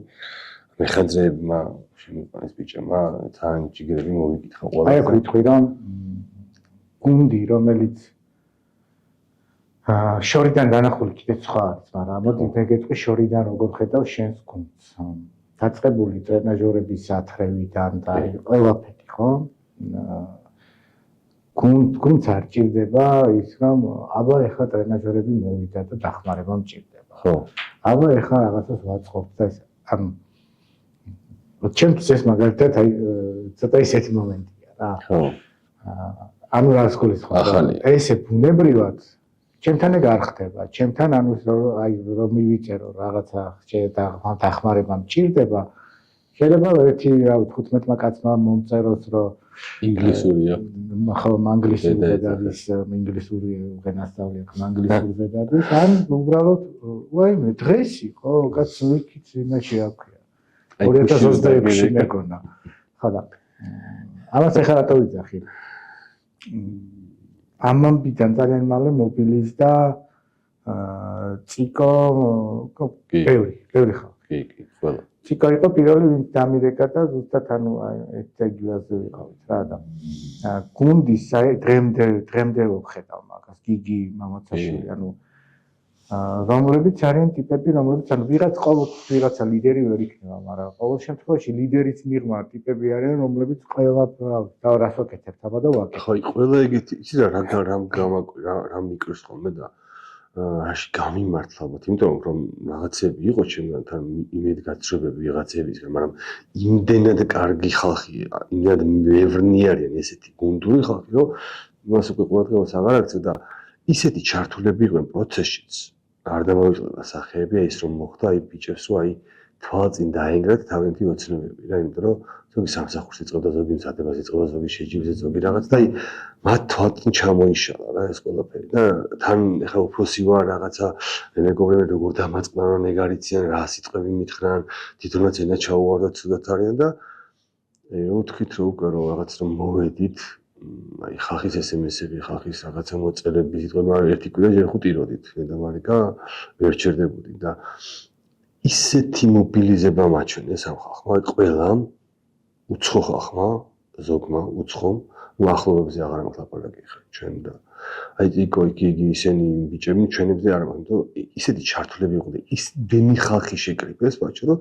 B: მეხანძრეებმა შემიყვანეს ბიჭებმა თან ჯიგრები მოვიკითხა ყველა
A: აი აქ ვიტყვი რომ გუნდი რომელიც შორიდან განახული კიდე სხვა არის მაგრამ მოდი მეგეთყვი შორიდან როგორ ხედავ შენს გუნდს დაწყებული ტრენაჟორების ათრევიდან და ყველაფერი ხო გუნდს არ ჭირდება ის რომ აბა ეხლა ტრენაჟორები მოვიდა და დახმარება მჭირდება
B: ხო
A: აბა ეხლა რაღაცას ვაწყობთ და ეს ანუ ჩემთვის ეს მაგალითად აი ცოტა ისეთი მომენტია რა
B: ხო
A: ანუ რას გულისხმობ ესე ბუნებრივად ჩემთან ეგ არ ხდება. ჩემთან ანუ რომ მივიწერო რაღაცა დახმარება მჭირდება. შეიძლება ერთი 15-მა კაცმა მომწეროს რომ
B: ინგლისურია.
A: ხო, ანგლისურზე არის ინგლისური უღენასწავლი აქვს, ანგლისურზე არის. ან უბრალოდ ვაიმე დღეს იყო, კაც ვიქიც იმაში აქვია. 2026-ში მეგონა. ხო და ამას ახლა რატო ვიძახი? ამ ამბიდან ძალიან მალე მობილიზდა ციკო ბევრი ხალხი.
B: კი, ყველა.
A: ციკო იყო პირველი ვინც დამირეკა და ზუსტად ანუ ეცეგიაზე ვიყავით რა და გუნდის დღემდე ვხედავ მაგას გიგი მამაცაშვილი ანუ რომლებიც არიან ტიპები რომლებიც ანუ ვიღაცა ლიდერი ვერ იქნება მაგრამ ყოველ შემთხვევაში ლიდერის მიღმა ტიპები არიან რომლებიც ყველა და რას ვაკეთებთ აბა და ვაკეთებ
B: ხო ყველა ეგეთი იცი რა გამაკვი რა მიკროს ხოლმე და რაში გამიმართლა ალბათ იმიტომ რომ რაღაცები იყო ჩემთან იმედგაცრუებები ვიღაცებისგან მაგრამ იმდენად კარგი ხალხი იმდენად მევრნი არიან ესეთი გუნდური ხალხი რომ იმას უკვე ყურადღებას აღარ აქცევ და ისეთი ჩართულები იყვნენ პროცესშიც არ დამოვიწყდა სახეები ის რომ მოხდა აი ბიჭებს რომ აი თვალწინ დაენგრათ თავიანთი ოცნებები რა იმიტომ რომ ზოგი სამსახურს იწყებდა ზოგი მზადებას იწყებდა ზოგი შეჯიბზე ზოგი რაღაც და აი მათ თვალწინ ჩამოიშალა რა ეს ყველაფერი და თან ეხლა უფროსი ვარ რაღაცა მეგობრები როგორ დამაწყნან რომ ეგ არიციან რა სიტყვები მითხრან თვითონაც ენა ჩაუვარდა ცუდად არიან და რო ვთქვით რომ უკვე რომ რაღაც რომ მოვედით აი ხალხის SMS-ები ხალხის რაღაცა მოწერები სიტყვები მაგრამ ერთი კვირა ჯერ ხუტიროდით და მარიკა ვერ ჩერდებოდი და ისეთი მობილიზება მაჩვენეს ამ ხალხმა აი ყველამ უცხო ხალხმა ზოგმა უცხომ უახლოებზე აღარ მოხლაპარაკი ხარ ჩვენ და აი იკო იგი ისენი ბიჭები ჩვენებზე არ მაგრამ თუ ისეთი ჩართულები იყო და ის დენი ხალხი შეკრიბეს ბაჭო რომ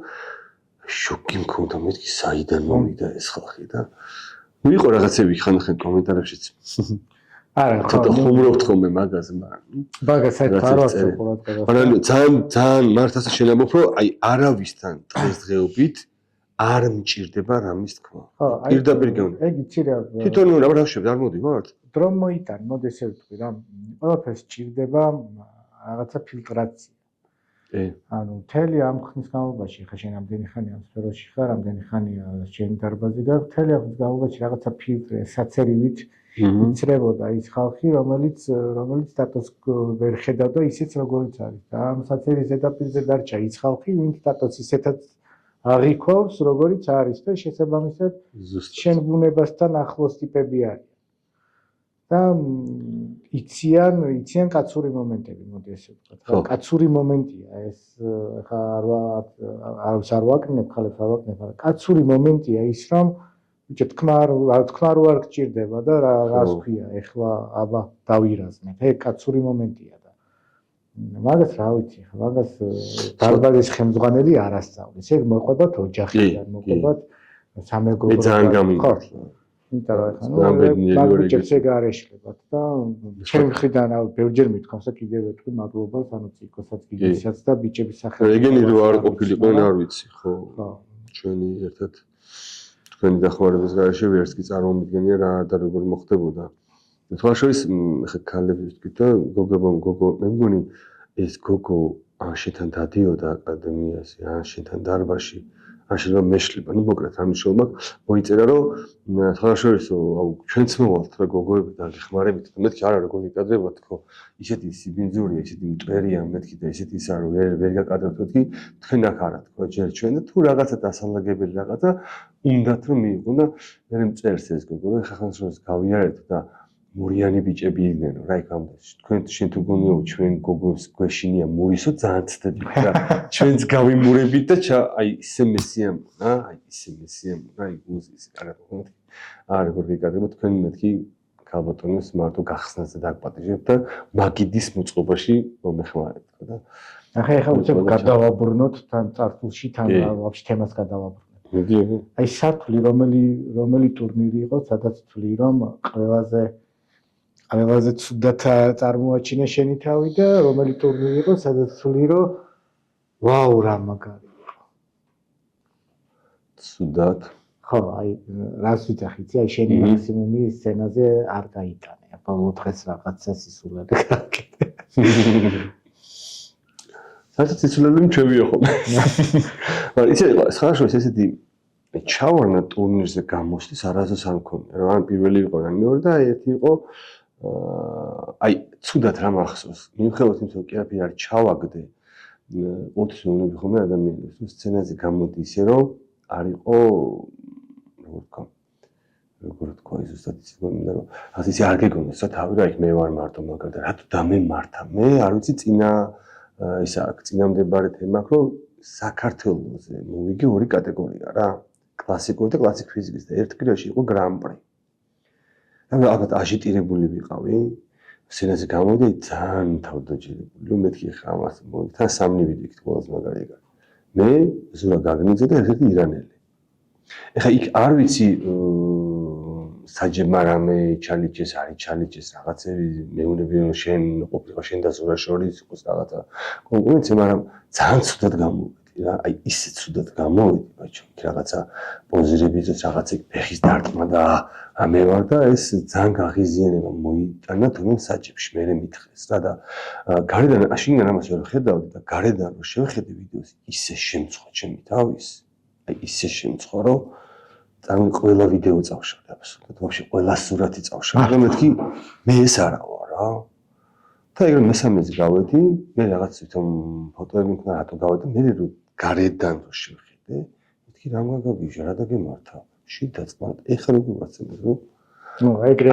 B: შოკი მქონდა მეთქი საიდან მომიდა ეს ხალხი და ვიყო რაღაცები ხანდახან კომენტარებშიც
A: არა
B: ცოტა ხუმრობთ ხოლმე მაგაზე
A: მაგას საერთოდ არ ვარ ყურადღებას
B: მაგრამ ძალიან მართლაც შენამობ რომ აი არავისთან დღესდღეობით არ მჭირდება რამის თქმა. პირდაპირ გეუბნები.
A: ეგ იცი რა.
B: თვითონ რა ვშევ არ მოდივართ?
A: დრო მოიტან, მოდი ესე ვთქვი რა. ყველაფერს სჭირდება რაღაცა ფილტრაცია. ანუ მთელი ამ ხნის განმავლობაში ხა შენ ამდენი ხანია სფეროში ხარ, ამდენი ხანია შენი დარბაზი და მთელი ამ ხნის განმავლობაში რაღაცა ფილტრი, საცერივით იცრებოდა ის ხალხი, რომელიც სტატუსს ვერ ხედავდა ისიც როგორიც არის. და ამ საცერის ზედაპირზე დარჩა ის ხალხი, ვინც სტატუსს ისეთაც აღიქვავს, როგორიც არის და შესაბამისად შენ ბუნებასთან ახლოს ტიპები არიან. და იციან კაცური მომენტები, მოდი ესე ვთქვათ. კაცური მომენტია ეს, ხა არავის არ ვაკნებ, ხალხს არ ვაკნებ, მაგრამ კაცური მომენტია ის, რომ ბიჭო თქმა რო არ გჭირდება და რას ქვია, ეხლა აბა დავირაზმეთ. ეგ კაცური მომენტია. მაგას რა ვიცი ხა მაგას დარბაზის ხელმძღვანელი არ ასწავლის ეგ მოყვებათ ოჯახიდან მოყვებათ სამეგობრო
B: მე ძალიან გამიმართლა
A: იმიტომ რომ ხა მაგუჭებს ეგ არ ეშლებათ და ჩემი მხრიდან ბევრჯერ მithქვამს და კიდევ ვეთქვი მადლობას ანუ ციკოსაც გიგისაც და ბიჭების სახელით
B: ეგენი რო არ ყოფილიყვნენ არ ვიცი ხო ჩვენი ერთად თქვენი დახმარების გარეშე ვერც კი წარმომიდგენია რა და როგორ მოხდებოდა თვალშორის ხა ქალებს ვთქვით და გოგო მე მგონი ეს გოგო ან შენთან დადიოდა აკადემიაზე ან შენთან დარბაზში ან შეიძლება მეშლება ნუ მოკლედ არ მნიშვნელობა მოიწერა რომ თვალშორის აუ ჩვენც მოვალთ რა გოგოები და გეხმარებით და მეთქი არა როგორ გიკადრებათ თქო ისეთი სიბინძურია ისეთი მტვერია მეთქი და ისეთი ისა რომ ვერ გაკადრებთ მეთქი თქვენ აქ არა თქო ჯერ ჩვენ და თუ რაღაცა დასალაგებელი რაღაცა უნდათ რომ მიიღო და მე მწერს ეს გოგო რომ ხახან შორის გავიარეთ და მურიანი ბიჭები იდნენ რა იქ ამბობს თქვენ შენ თუ გონიო ჩვენ გოგოს გვეშინია მურისო ძალიან ცდებით რა ჩვენც გავიმურებით და აი ისე მესიამ აი ისე მესიამ აი გუზის არა თქო არა როგორ გიკადრებო თქვენ მეთქი ქალბატონებს მარტო გახსნაზე დაგპატიჟებთ და მაგიდის მოწყობაში მომეხმარეთ ხო და
A: ახლა უცებ გადავაბრუნოთ თან წარსულში თან ვაფშე თემას გადავაბრუნოთ აი სათვლი რომელი ტურნირი იყო სადაც თვლი რომ ყველაზე ცუდად წარმოაჩინე შენი თავი და რომელი ტურნირი იყო სადაც თვლი რომ ვაუ რა მაგარი იყო
B: ცუდად
A: ხო აი რას ვიცახი აი შენი მაქსიმუმი სცენაზე არ გაიტანე ბოლო დღეს რაღაცა სისულელე გაკეთე.
B: საერთოდ სისულელემ ჩემია ხოლმე. მაგრამ ისე იყო, ხარშოს ესეთი ჩავარნა ტურნირზე გამოსვლის არასდროს არ მქონია. რა ან პირველი იყო, ან მეორე და ერთი იყო აი ცუდად რა მახსოვს. მიუხედავად იმისა, რომ კი არ ჩავაგდე ოთხი ხოლმე ადამიანებს, რომ სცენაზე გამოდი ისე რომ არ იყო როგორ თქვა ის ზუსტად ის გონდა რომ ასე ისე არ გეგონეს რა თავი რა იქ მე ვარ მარტო მაგარ და რატო დამემართა მე არ ვიცი წინა ისა წინამდებარე თემა აქვს რომ საქართველოზე მოვიგე ორი კატეგორია რა კლასიკური და კლასიკ ფიზიკის და ერთ კვირაში იყო გრან-პრი და მე ალბათ აჟიტირებული ვიყავი სცენაზე გამოვიდა ძალიან თავდაჯერებული რომ მეთქი ხა ამას მოვიქთან სამნი ვიდიქით ყველაზე მაგარი ეგ მე ზურა გაგნიძე და ერთ-ერთი ირანელი ეხა იქ არ ვიცი საჯება რამე ჩალიჩეს არის ჩალიჩეს რაღაცები მეუნები რომ შენ ყოფილიყო შენ და ზურა შორის იყოს რაღაცა კონკურენცია მაგრამ ძალიან ცუდად გამოვიდი რა აი ისე ცუდად გამოვიდი ბაჭო იქ რაღაცა პოზირებიც რაღაცა ფეხის დარტყმა და მე ვარ და ეს ძალიან გაღიზიანება მოიტანა თუმცა საჯებში მე მითხრეს რა და გარედან შინგან ამას ვერ ხედავდი და გარედან რომ შევხედე ვიდეოს ისე შემწყვა ჩემი თავის აი ისე შემწყვა რომ ძალიან ყველა ვიდეო წავშალე აბსოლუტურად ვაფშე ყველა სურათი წავშალე და მეთქი მე ეს არა ვარ რა და ეგრე მესამეზე გავედი მე რაღაც თვითონ ფოტოები მქნა რატო გავედი მე რომ გარედან რო შევხედე მეთქი რა მაგაგიჟა რა დაგემართა შიდა წყალ ეხლა როგორ ვაცემე რომ
A: ნუ ეგრე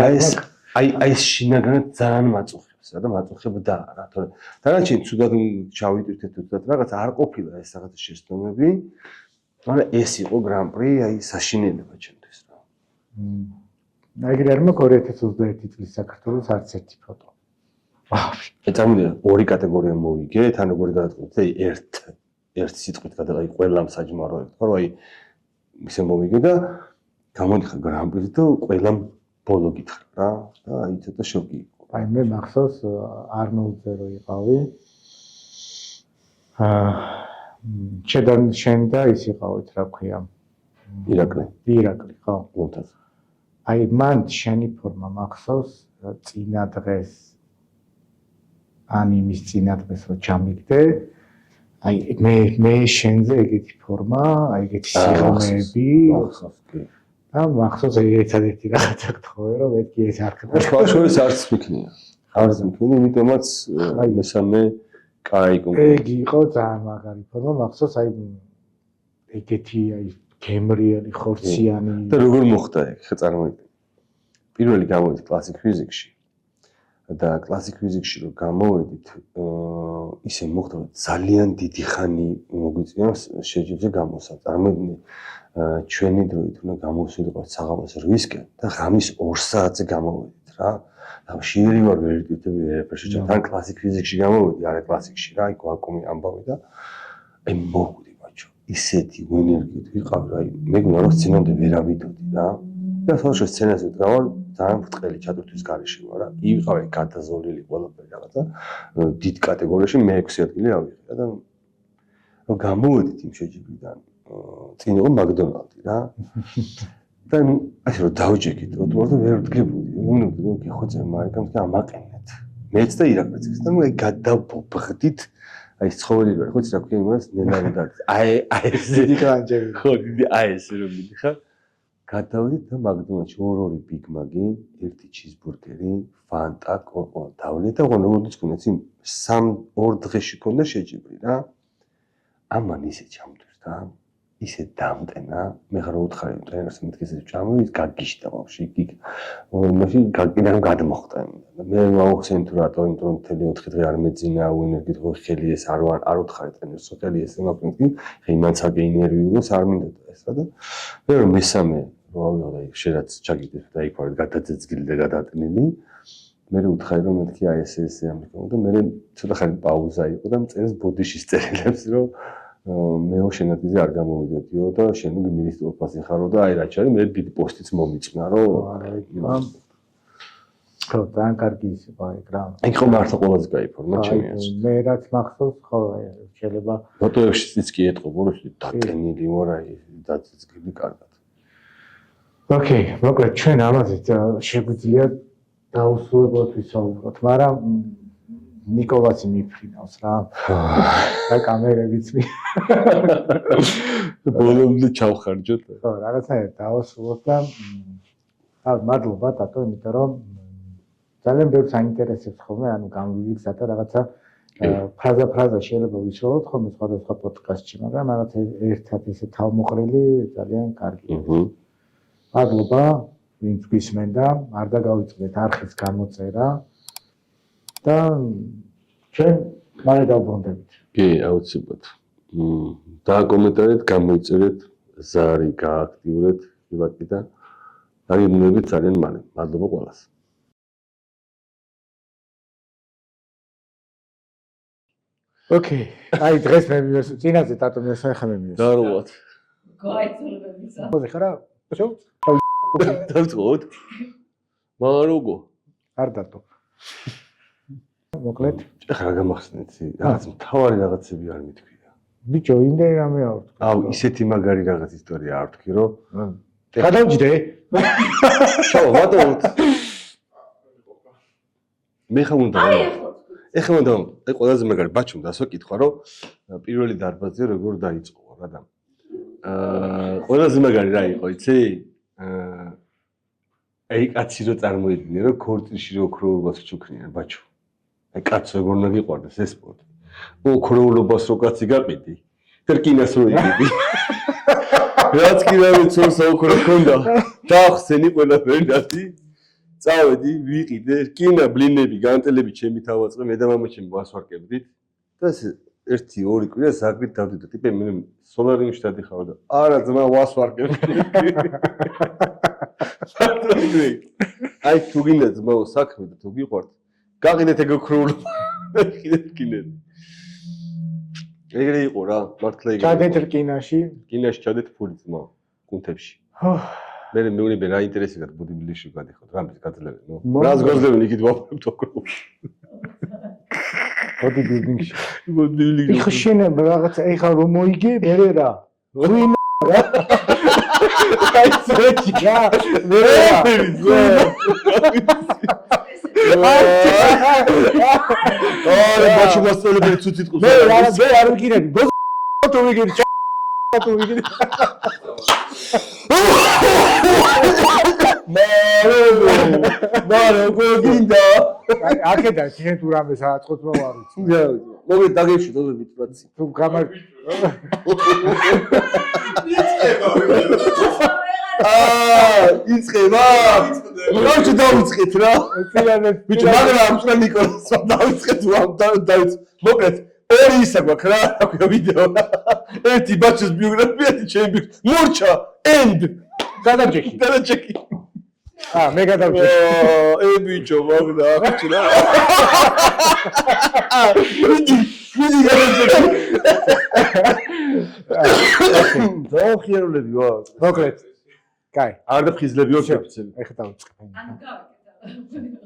B: აი ეს შინაგანად ძალიან მაწუხებს რა და მაწუხებდა რა თორე დანარჩენი ცუდად ჩავიტვირთეთ თუდად რაღაც არ ყოფილა ეს რაღაც შეცდომები მაგრამ ეს იყო გრან-პრი აი საშინელება ჩემთვის რა.
A: ეგრე არ მაქვს 2021 წლის საქართველოს არც ერთი ფოტო.
B: წამოვიდა ორი კატეგორია მოვიგე, თან როგორი გადაწყვეტე, აი ერთ სიტყვით გადაიღე ყველამ საჯმარო თქვა რომ აი ისე მოვიგე და გამოდიხარ გრან-პრიზე და ყველამ ბოლო გითხრა რა და აი ცოტა შოკი იყო.
A: აი მე მახსოვს არნოლდზე რო იყავი. შენ და ის იყავით რა ქვია ირაკლი ხო
B: მოდას
A: აი მან შენი ფორმა მახსოვს წინა დღეს ან იმის წინა დღეს რო ჩამიგდე აი მე შენზე ეგეთი ფორმა აი ეგეთი სიღრმეები
B: მახსოვს კი
A: და მახსოვს ერთადერთი რაღაცა გთხოვე რომ მეთქი ეს არ ხდება
B: სხვა შორის არც მიქნია არც მიქნია იმიტომაც აი მესამე კაი
A: ეგ იყო ძალიან მაგარი ფორმა მახსოვს აი ეგეთი აი გემრიელი ხორციანი
B: და როგორ მოხდა ეგ ხა წარმოიდგინე პირველი გამოვედი კლასიკ ფიზიკში და კლასიკ ფიზიკში რომ გამოვედით ისე მოხდა ძალიან დიდი ხანი მოგვიწია შეჯიბზე გამოსა წარმოიდგინე ჩვენი დროით უნდა გამოვსულიყო საღამოს 8-ისკენ და ღამის 2 საათზე გამოვედით რა შირი ვარ ვერ ვიტყვი ვერაფერში თან კლასიკ ფიზიკში გამოვედი არა კლასიკში რა აი ვაკუუმი ამბავი და აი მოგვდი ბაჭო ისეთი ენერგიით ვიყავ რა აი მეგონა რომ სცენამდე ვერავიდოდი რა და ხოლმე სცენაზე ვდგავარ ძალიან ბრტყელი ჩატვირთვის გარეშე ვარ რა ვიყავი გადაზოლილი ყველაფერი რაღაცა დიდ კატეგორიაში მე 6 ადგილი ავიღე და რომ გამოვედით იმ შეჯიბრიდან წინ იყო მაკდონალდი რა და ასე რომ დავჯექით ოთმორ და ვერ ვდგებოდი უნებდი რომ გეხვეწე მარიკამს და ამაყენეთ მეც და ირაკლიც და ნუ აი გადავბღდით აი ცხოველი რა ხო ცოტა ქვია იმას ნელავდა აი ეს
A: დიდი კანჯები
B: ხო აი ეს რომ მიდიხარ გადავდით და მაკდონალდში ორი ბიგ მაგი ერთი ჩიზბურგერი ფანტა კოკო დავლეთ და როგორიც გქონდეთ იმ 3-2 დღეში ქონდა შეჯიბრი რა ამან ისე ჩამდვირდა ისე დამტენა მე ხარ უთხარი ტრენერს მეთქეს ჩამოვიდა გაგიშდა ბავში იქ მაშინ გაგიდან გადმოხდა მე ვაუხსენ თუ რატო იმიტომ რომ მთელი 4 დღე არ მეძინა უენერგით ხო ხელი ეს არ უთხარი ტრენერს ხელი ეს მაგნიტი ხიმანცაგე ინერვიულოს არ მინდა ეს რა და მე რომ მესამე რო ავიღე შეიძლება ჩაგიდეთ და იქ ვარ გადაძეძგილი და გადატნილი მე უთხარი რომ მეთქი აი ეს ამიტომ და მე ცოტა ხანი პაუზა იყო და მწერს ბოდიშის წერილებს რომ მე შენაკიზე არ გამოვიდოდიო და შენ მინისტრო ფასი ხარო და აი რა ჩარი მე დიდი პოსტიც მომიწნა რომ
A: ხო ძალიან კარგი იყო ეგ რა
B: აი ხო მართლა ყველაზე კაი ფორმა ჩემია
A: მე რაც მახსოვს ხო შეიძლება
B: ფოტოებშიც კი ეტყო ბოლოს დატენილი ვარ აი დაწიწკილი კარგად
A: ოკეი მოკლედ ჩვენ ამაზე შეგვიძლია დაუსრულებლად ვისაუბროთ, მაგრამ ნიკოლასი მიფრინავს რა. და კამერებიც
B: ბოლომდე ჩავხარჯოთ.
A: ხო, რაღაცნაირად დაუსრულოთ და მადლობა დატო, იმიტომ რომ ძალიან ბევრს აინტერესებს ხოლმე, ანუ გამოვიგზავნა და რაღაცა ფრაზა შეიძლება ვისაუბროთ ხოლმე სხვადასხვა პოდკასტში, მაგრამ რაღაც ერთად ესე თავმოყრილი ძალიან კარგია. მადლობა, ვინც გვისმენდა, არ დაგავიწყდეთ არხის გამოწერა და ჩვენ მალე დავბრუნდებით.
B: კი, აუცილებლად. დააკომენტარეთ, გამოიწერეთ, ზარი გააქტიურეთ ხილაკიდან. დაგეგმებით ძალიან მალე. მადლობა ყველას.
A: ოკეი, აი დღეს მე მივესწრე, წინაზე დატო მივესწრე, ხა მე მივესწრე.
B: დარუღოთ.
C: გაიცნობებისა.
A: მოზე ხარა? შო?
B: დავწყოთ. მაგრამ როგორ?
A: არ დატო. მოკლედ,
B: ეხლა რა გამახსენეთ ისი? რაღაც მთავარი რაღაცები არ მითქვია.
A: ბიჭო, იმდენი რამე არ ვთქვა.
B: აუ, ისეთი მაგარი რაღაც ისტორია არ ვთქვი, რომ
A: გადავჯდე?
B: ჩაო, ვატოთ. მე ხა უნდა ეხლა უნდა აი ყველაზე მაგარი ბაჩუმ დასვა კითხვა რომ პირველი დარბაზი როგორ დაიწყო რა და ყველაზე მაგარი რა იყო იცი აი კაცი რო წარმოიდგინე რომ ქორწილში რო ოქროულობას ჩუქნიან ბაჩუ აი კაცს როგორ უნდა გიყვარდეს ეს სპორტი ოქროულობას რო კაცი გაყიდი და რკინას რო იყიდი რაც კი რა ვიცოს ოქრო ქონდა დაახსენი ყველაფერი ნათი წავედი, ვიყიდე, რკინა, ბლინები, განტელები ჩემი თავაწყე, მე და მამა ჩემი ვასვარკებდით და ერთი ორი კვირა ზაგრით დავდით და ტიპე მე სოლარიუმში დადიხარ და არა ძმა ვასვარკებდი. აი თუ გინდა ძმაო საქმე და თუ გიყვართ, გაყიდეთ ეგ ოქროულობა. ვიყიდეთ რკინები. ეგრე იყო რა, მართლა ეგრე.
A: ჩადეთ რკინაში.
B: რკინაში ჩადეთ ფული ძმაო, კუნთებში. მე მეუბნები რა ინტერესებად ბოდიბილდინგში გადიხოთ, რამის გაძლევენ, ნუ. რას გაძლევენ იქით ვაფრებთ ოქროულს.
A: ბოდიბილდინგში.
B: ბოდიბილდინგში.
A: ეხა შენ რაღაც ეხა რომ მოიგე, მე რა. ვინ რა? აი წეჭი რა. მე რა.
B: აი ბაჩუ მასწავლებელი ცუცით ყავს.
A: მე არ ვიგინები. ბო თუ ვიგინი, თუ ვიგინი.
B: მარე გოგინდა
A: აქედან შენ თუ რამე სააწყოთ მოვარ ვიცი.
B: მოგე დაგეშვი დოზებით ბაცი.
A: თუ გამარ
B: იწყება. რა დავიწყეთ რა? ბიჭო მაგრამ ამხნა ნიკოლას დავიწყეთ დავიწყ. მოკლედ ორი ისა გვაქვს რა, აქვია ვიდეო. ერთი ბაჩის ბიოგრაფია, ჩემი მორჩა end. გადაჭექი.
A: მე გადავჭექი.
B: ბიჭო მაგდა ახლა რა. მიდი გადაჭექი. დაახიერულები ვარ.
A: მოკლედ. კაი.
B: არ დაფხიზლებიო შეფცები.
A: ეხა დავიწყე.
C: ან გავაკეთე.